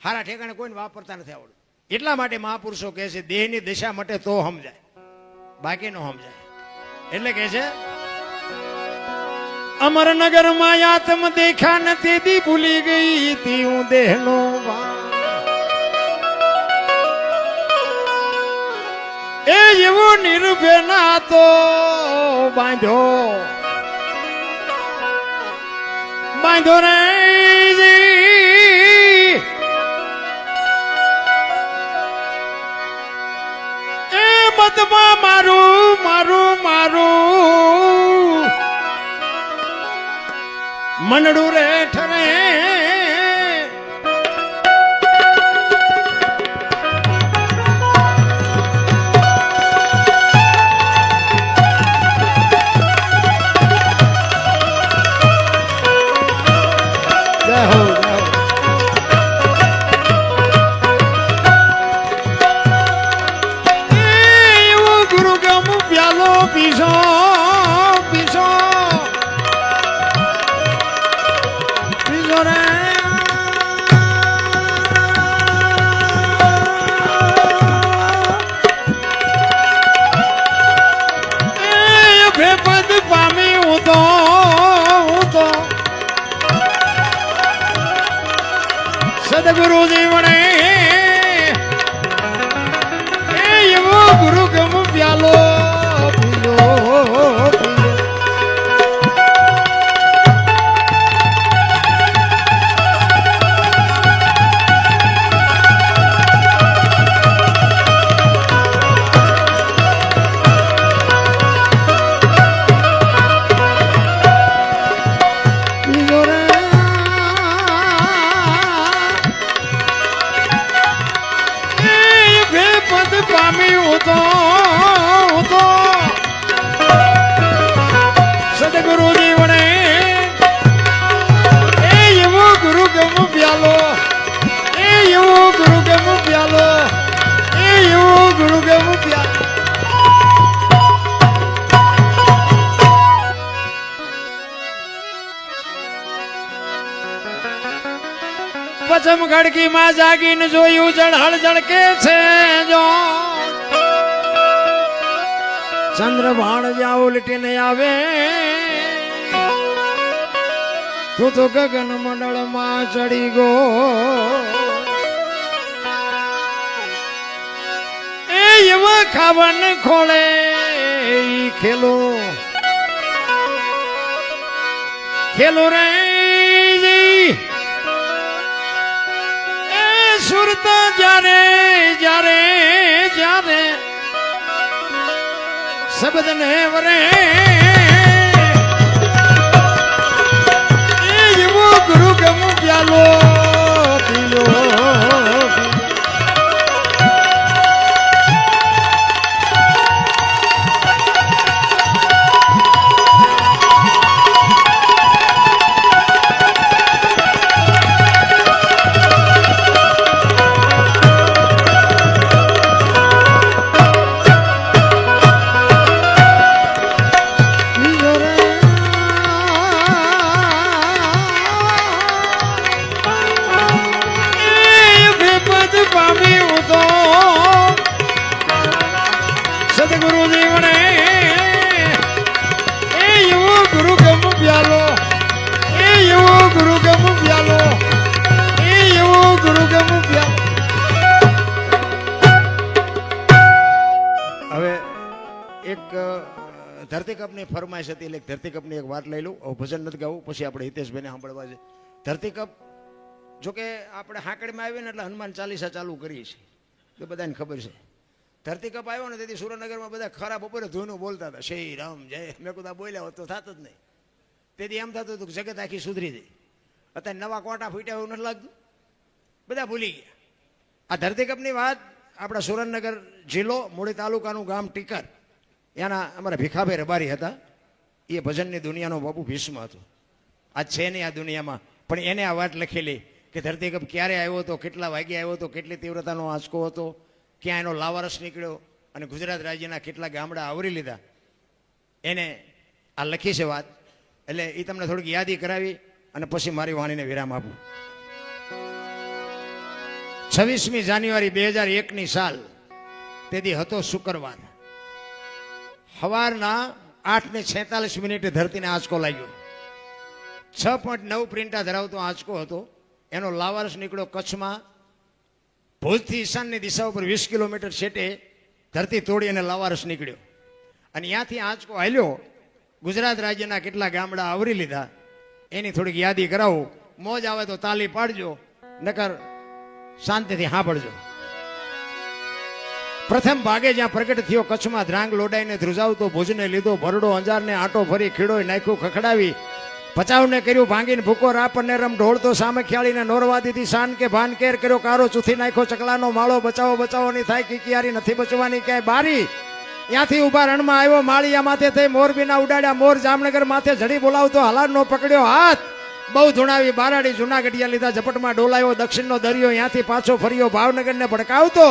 હારા ઠેકાણે કોઈને વાપરતા નથી આવડતું. એટલા માટે મહાપુરુષો કહે છે દેહની દિશા માટે તો સમજાય, બાકી ન સમજાય. એટલે કહે છે અમરનગર માં આત્મ દેખા નથી દી ભૂલી ગઈ તી હું દેહનો એ એવો નિર્ભય ના તો બાંધો રે એ મતમાં મારું મનડું રે ઠરે સદગુરુ જીવણે એવો ગુરુ ગમ પ્યાલો સદગુરુ જીવણે એવો ગુરુ ગમ પ્યાલો એવો ગુરુ ગમ પ્યાલો એવો ગુરુ ગમ પ્યાલો. પછમ ખડકી માં જાગીને જોયું જળહળ જળકે છે જો ચંદ્ર ભાણ જ્યાં ઉલટીને આવે તું તો ગગન મંડળ માં ચડી ગો એ એવા ખાવન ખોળે ખેલો રે એ સુરત જ્યારે શબ્દ ને વરે એવો ગુરુ ગમ પ્યાલો પીલો સદગુરુ જીવણે એવો ગુરુ ગમ પ્યાલો એવો ગુરુ ગમ પ્યાલો એવો ગુરુ ગમ પ્યાલો. હવે એક ધરતીકપની ફરમાઈશ હતી એટલે ધરતીકપની એક વાત લઈ લઉં. ભજન નથી ગાવું, પછી આપણે હિતેશભાઈને સાંભળવા છે. ધરતીકપ જોકે આપણે હાંકડીમાં આવીએ ને એટલે હનુમાન ચાલીસા ચાલુ કરીએ છીએ તો બધાને ખબર છે. ધરતીકપ આવ્યો ને તેથી સુરેન્દ્રનગરમાં બધા ખરા બપોરે ધૂનું બોલતા હતા, શ્રી રામ જય. મેં કુદા બોલ્યા હોત તો થત જ નહીં. તેથી એમ થતું હતું કે જગત આખી સુધરી જાય. અત્યારે નવા કોટા ફૂટ્યા એવું નથી લાગતું, બધા ભૂલી ગયા. આ ધરતીકપની વાત આપણા સુરેન્દ્રનગર જિલ્લો મૂળી તાલુકાનું ગામ ટીકર, એના અમારા ભીખાભાઈ રબારી હતા. એ ભજનની દુનિયાનો બાપુ ભીષ્મ હતો. આજ છે નહીં આ દુનિયામાં, પણ એને આ વાત લખેલી કે ધરતીકપ ક્યારે આવ્યો હતો, કેટલા વાગે આવ્યો હતો, કેટલી તીવ્રતાનો આંચકો હતો, ક્યાં એનો લાવારસ નીકળ્યો અને ગુજરાત રાજ્યના કેટલા ગામડા આવરી લીધા. એને આ લખી છે વાત. એટલે એ તમને થોડીક યાદી કરાવી અને પછી મારી વાણીને વિરામ આપું. 26મી જાન્યુઆરી 2001ની સાલ, તેથી હતો શુક્રવાર. સવારના 8:46 ધરતીને આંચકો લાગ્યો. 6.9 પ્રિન્ટા ધરાવતો આંચકો હતો. એનો લાવારસ નીકળ્યો કચ્છમાં. ભુજથી ઈશાનની દિશા ઉપર 20 કિલોમીટર છેટે ધરતી તોડી અને લાવારસ નીકળ્યો. અને ત્યાંથી આંચકો હાલ્યો ગુજરાત રાજ્યના કેટલા ગામડા આવરી લીધા. એની થોડીક યાદી કરાવું. મોજ આવે તો તાલી પાડજો, નકર શાંતિથી સાંભળજો. પ્રથમ ભાગે જ્યાં પ્રગટ થયો કચ્છમાં ધ્રાંગ લોડાઈને ધ્રુજાવતો ભુજને લીધો ભરડો અંજારને આંટો ફરી ખીડોય નાખ્યું ખખડાવી પચાવને કર્યું ભાંગીને ભૂકો રાપ અને રમ ઢોળતો સામે ખ્યાળીને નોરવા દીધી શાન કે ભાન કેર કર્યો કારો ચૂથી નાખ્યો ચકલાનો માળો બચાવો બચાવો ની થાય કિકિયારી નથી બચવાની ક્યાંય બારી. ત્યાંથી ઉભા રણમાં આવ્યો માળિયા માથે થઈ મોરબીના ઉડાડ્યા મોર જામનગર માથે જડી બોલાવતો હલારનો પકડ્યો હાથ બહુ ધૂણાવી બારાડી જૂનાગઢિયા લીધા ઝપટમાં ડોલાયો દક્ષિણનો દરિયો ત્યાંથી પાછો ફર્યો ભાવનગરને ભડકાવતો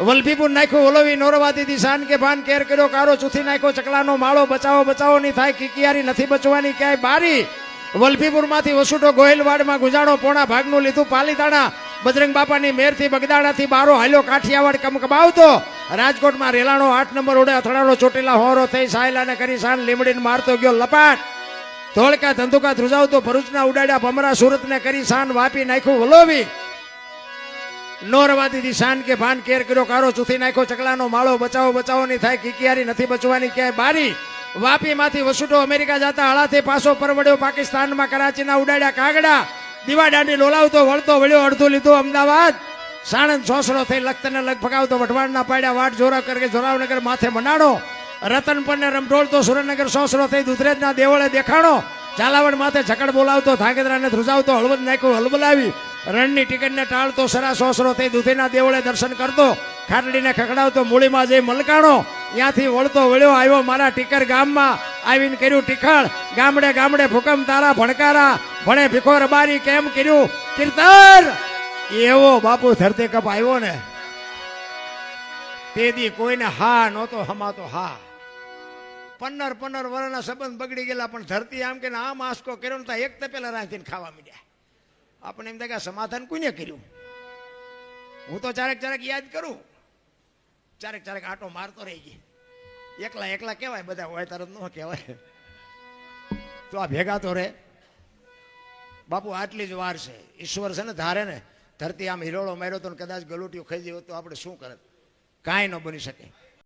વલભીપુર નાખ્યું ઓલવી નોરવા દીધી શાન કે ભાન કેર કર્યો કારો ચૂથી નાખ્યો ચકલાનો માળો બચાવો બચાવો ની થાય કિકિયારી નથી બચવાની ક્યાંય બારી. વલભીપુર માંથી વસુટો ગોહિલવાડમાં ગુજાણો પોણા ભાગનું લીધું પાલીતાણા બજરંગ બાપાની મેરથી બગદાણાથી બારો હાલ્યો કાઠિયાવાડ કમકબાવતો રાજકોટમાં રેલાણો 8 નંબર ઓડે અથડાનો ચોટીલા હોરો થઈ સાયલાને કરી શાન લીમડીને મારતો ગયો લપાટ. ધોળકા ધંધુકા ધ્રુજાવતો ભરૂચના ઉડાડ્યા ભમરા સુરતને કરી શાન વાપી નાખ્યું વલોવી નોરવા દીધી શાન કે ભાન કેર કર્યો કારો ચૂથી નાખ્યો ચકલાનો માળો બચાવો બચાવો ની થાય કિકિયારી નથી બચવાની ક્યાંય બારી. વાપીમાંથી વસુટો અમેરિકા જતા હળાથી પાછો પરવડ્યો પાકિસ્તાનમાં કરાચીના ઉડાડ્યા કાગડા દીવા દાંડી લોલાવતો વળતો વળ્યો અડધું લીધું અમદાવાદ સાણંદ સોસરો થઈ લખતને લગ ફગાવતો વઢવાણના પાડ્યા વાટ જોરા કરકે જોરાવનગર માથે મનાડો રતનપરને રમઢોળતો સુરેન્દ્રનગર સોસરો થઈ દુધરેજના દેવળે દેખાણો ઝાલાવાડ માથે ઝકડ બોલાવતો ધાંગધ્રાને ધ્રુજાવતો હળવદ નાખ્યું હલબલાવી રણની ટિકિટને ટાળતો સરા સોસરો થઈ દુધીના દેવળે દર્શન કરતો ખાટડીને ખખડાવતો મૂળીમાં જઈ મલકાણો ત્યાંથી વળતો વળ્યો આવ્યો મારા ટીકર ગામમાં આવીને કર્યું ટીખળ ગામડે ગામડે ભૂકંપ તારા ભણકારા ભણે ભીખો રબારી કેમ કર્યું કીર્તન. એવો બાપુ ધરતી કપ આવ્યો ને તે દી કોઈને હા નહોતો હમાતો. હા 15 વર્ષના સંબંધ બગડી ગયેલા પણ ધરતી આમ કે આમ આસકો કર્યો ને એક તપેલા રાખીને ખાવા માંડ્યા. આપણે એમ થાય કે સમાધાન કોઈને કર્યું. હું તો ચારેક યાદ કરું, ચારેક આટો મારતો રહી ગઈ. એકલા કહેવાય, બધા હોય તરત ન કહેવાય. તો આ ભેગા તો રે બાપુ. આટલી જ વાર છે. ઈશ્વર છે ને ધારે ને ધરતી આમ હિરોળો માર્યો તો કદાચ ગલોટીઓ ખાઈ જાય તો આપણે શું કરત? કાંઈ ન બની શકે.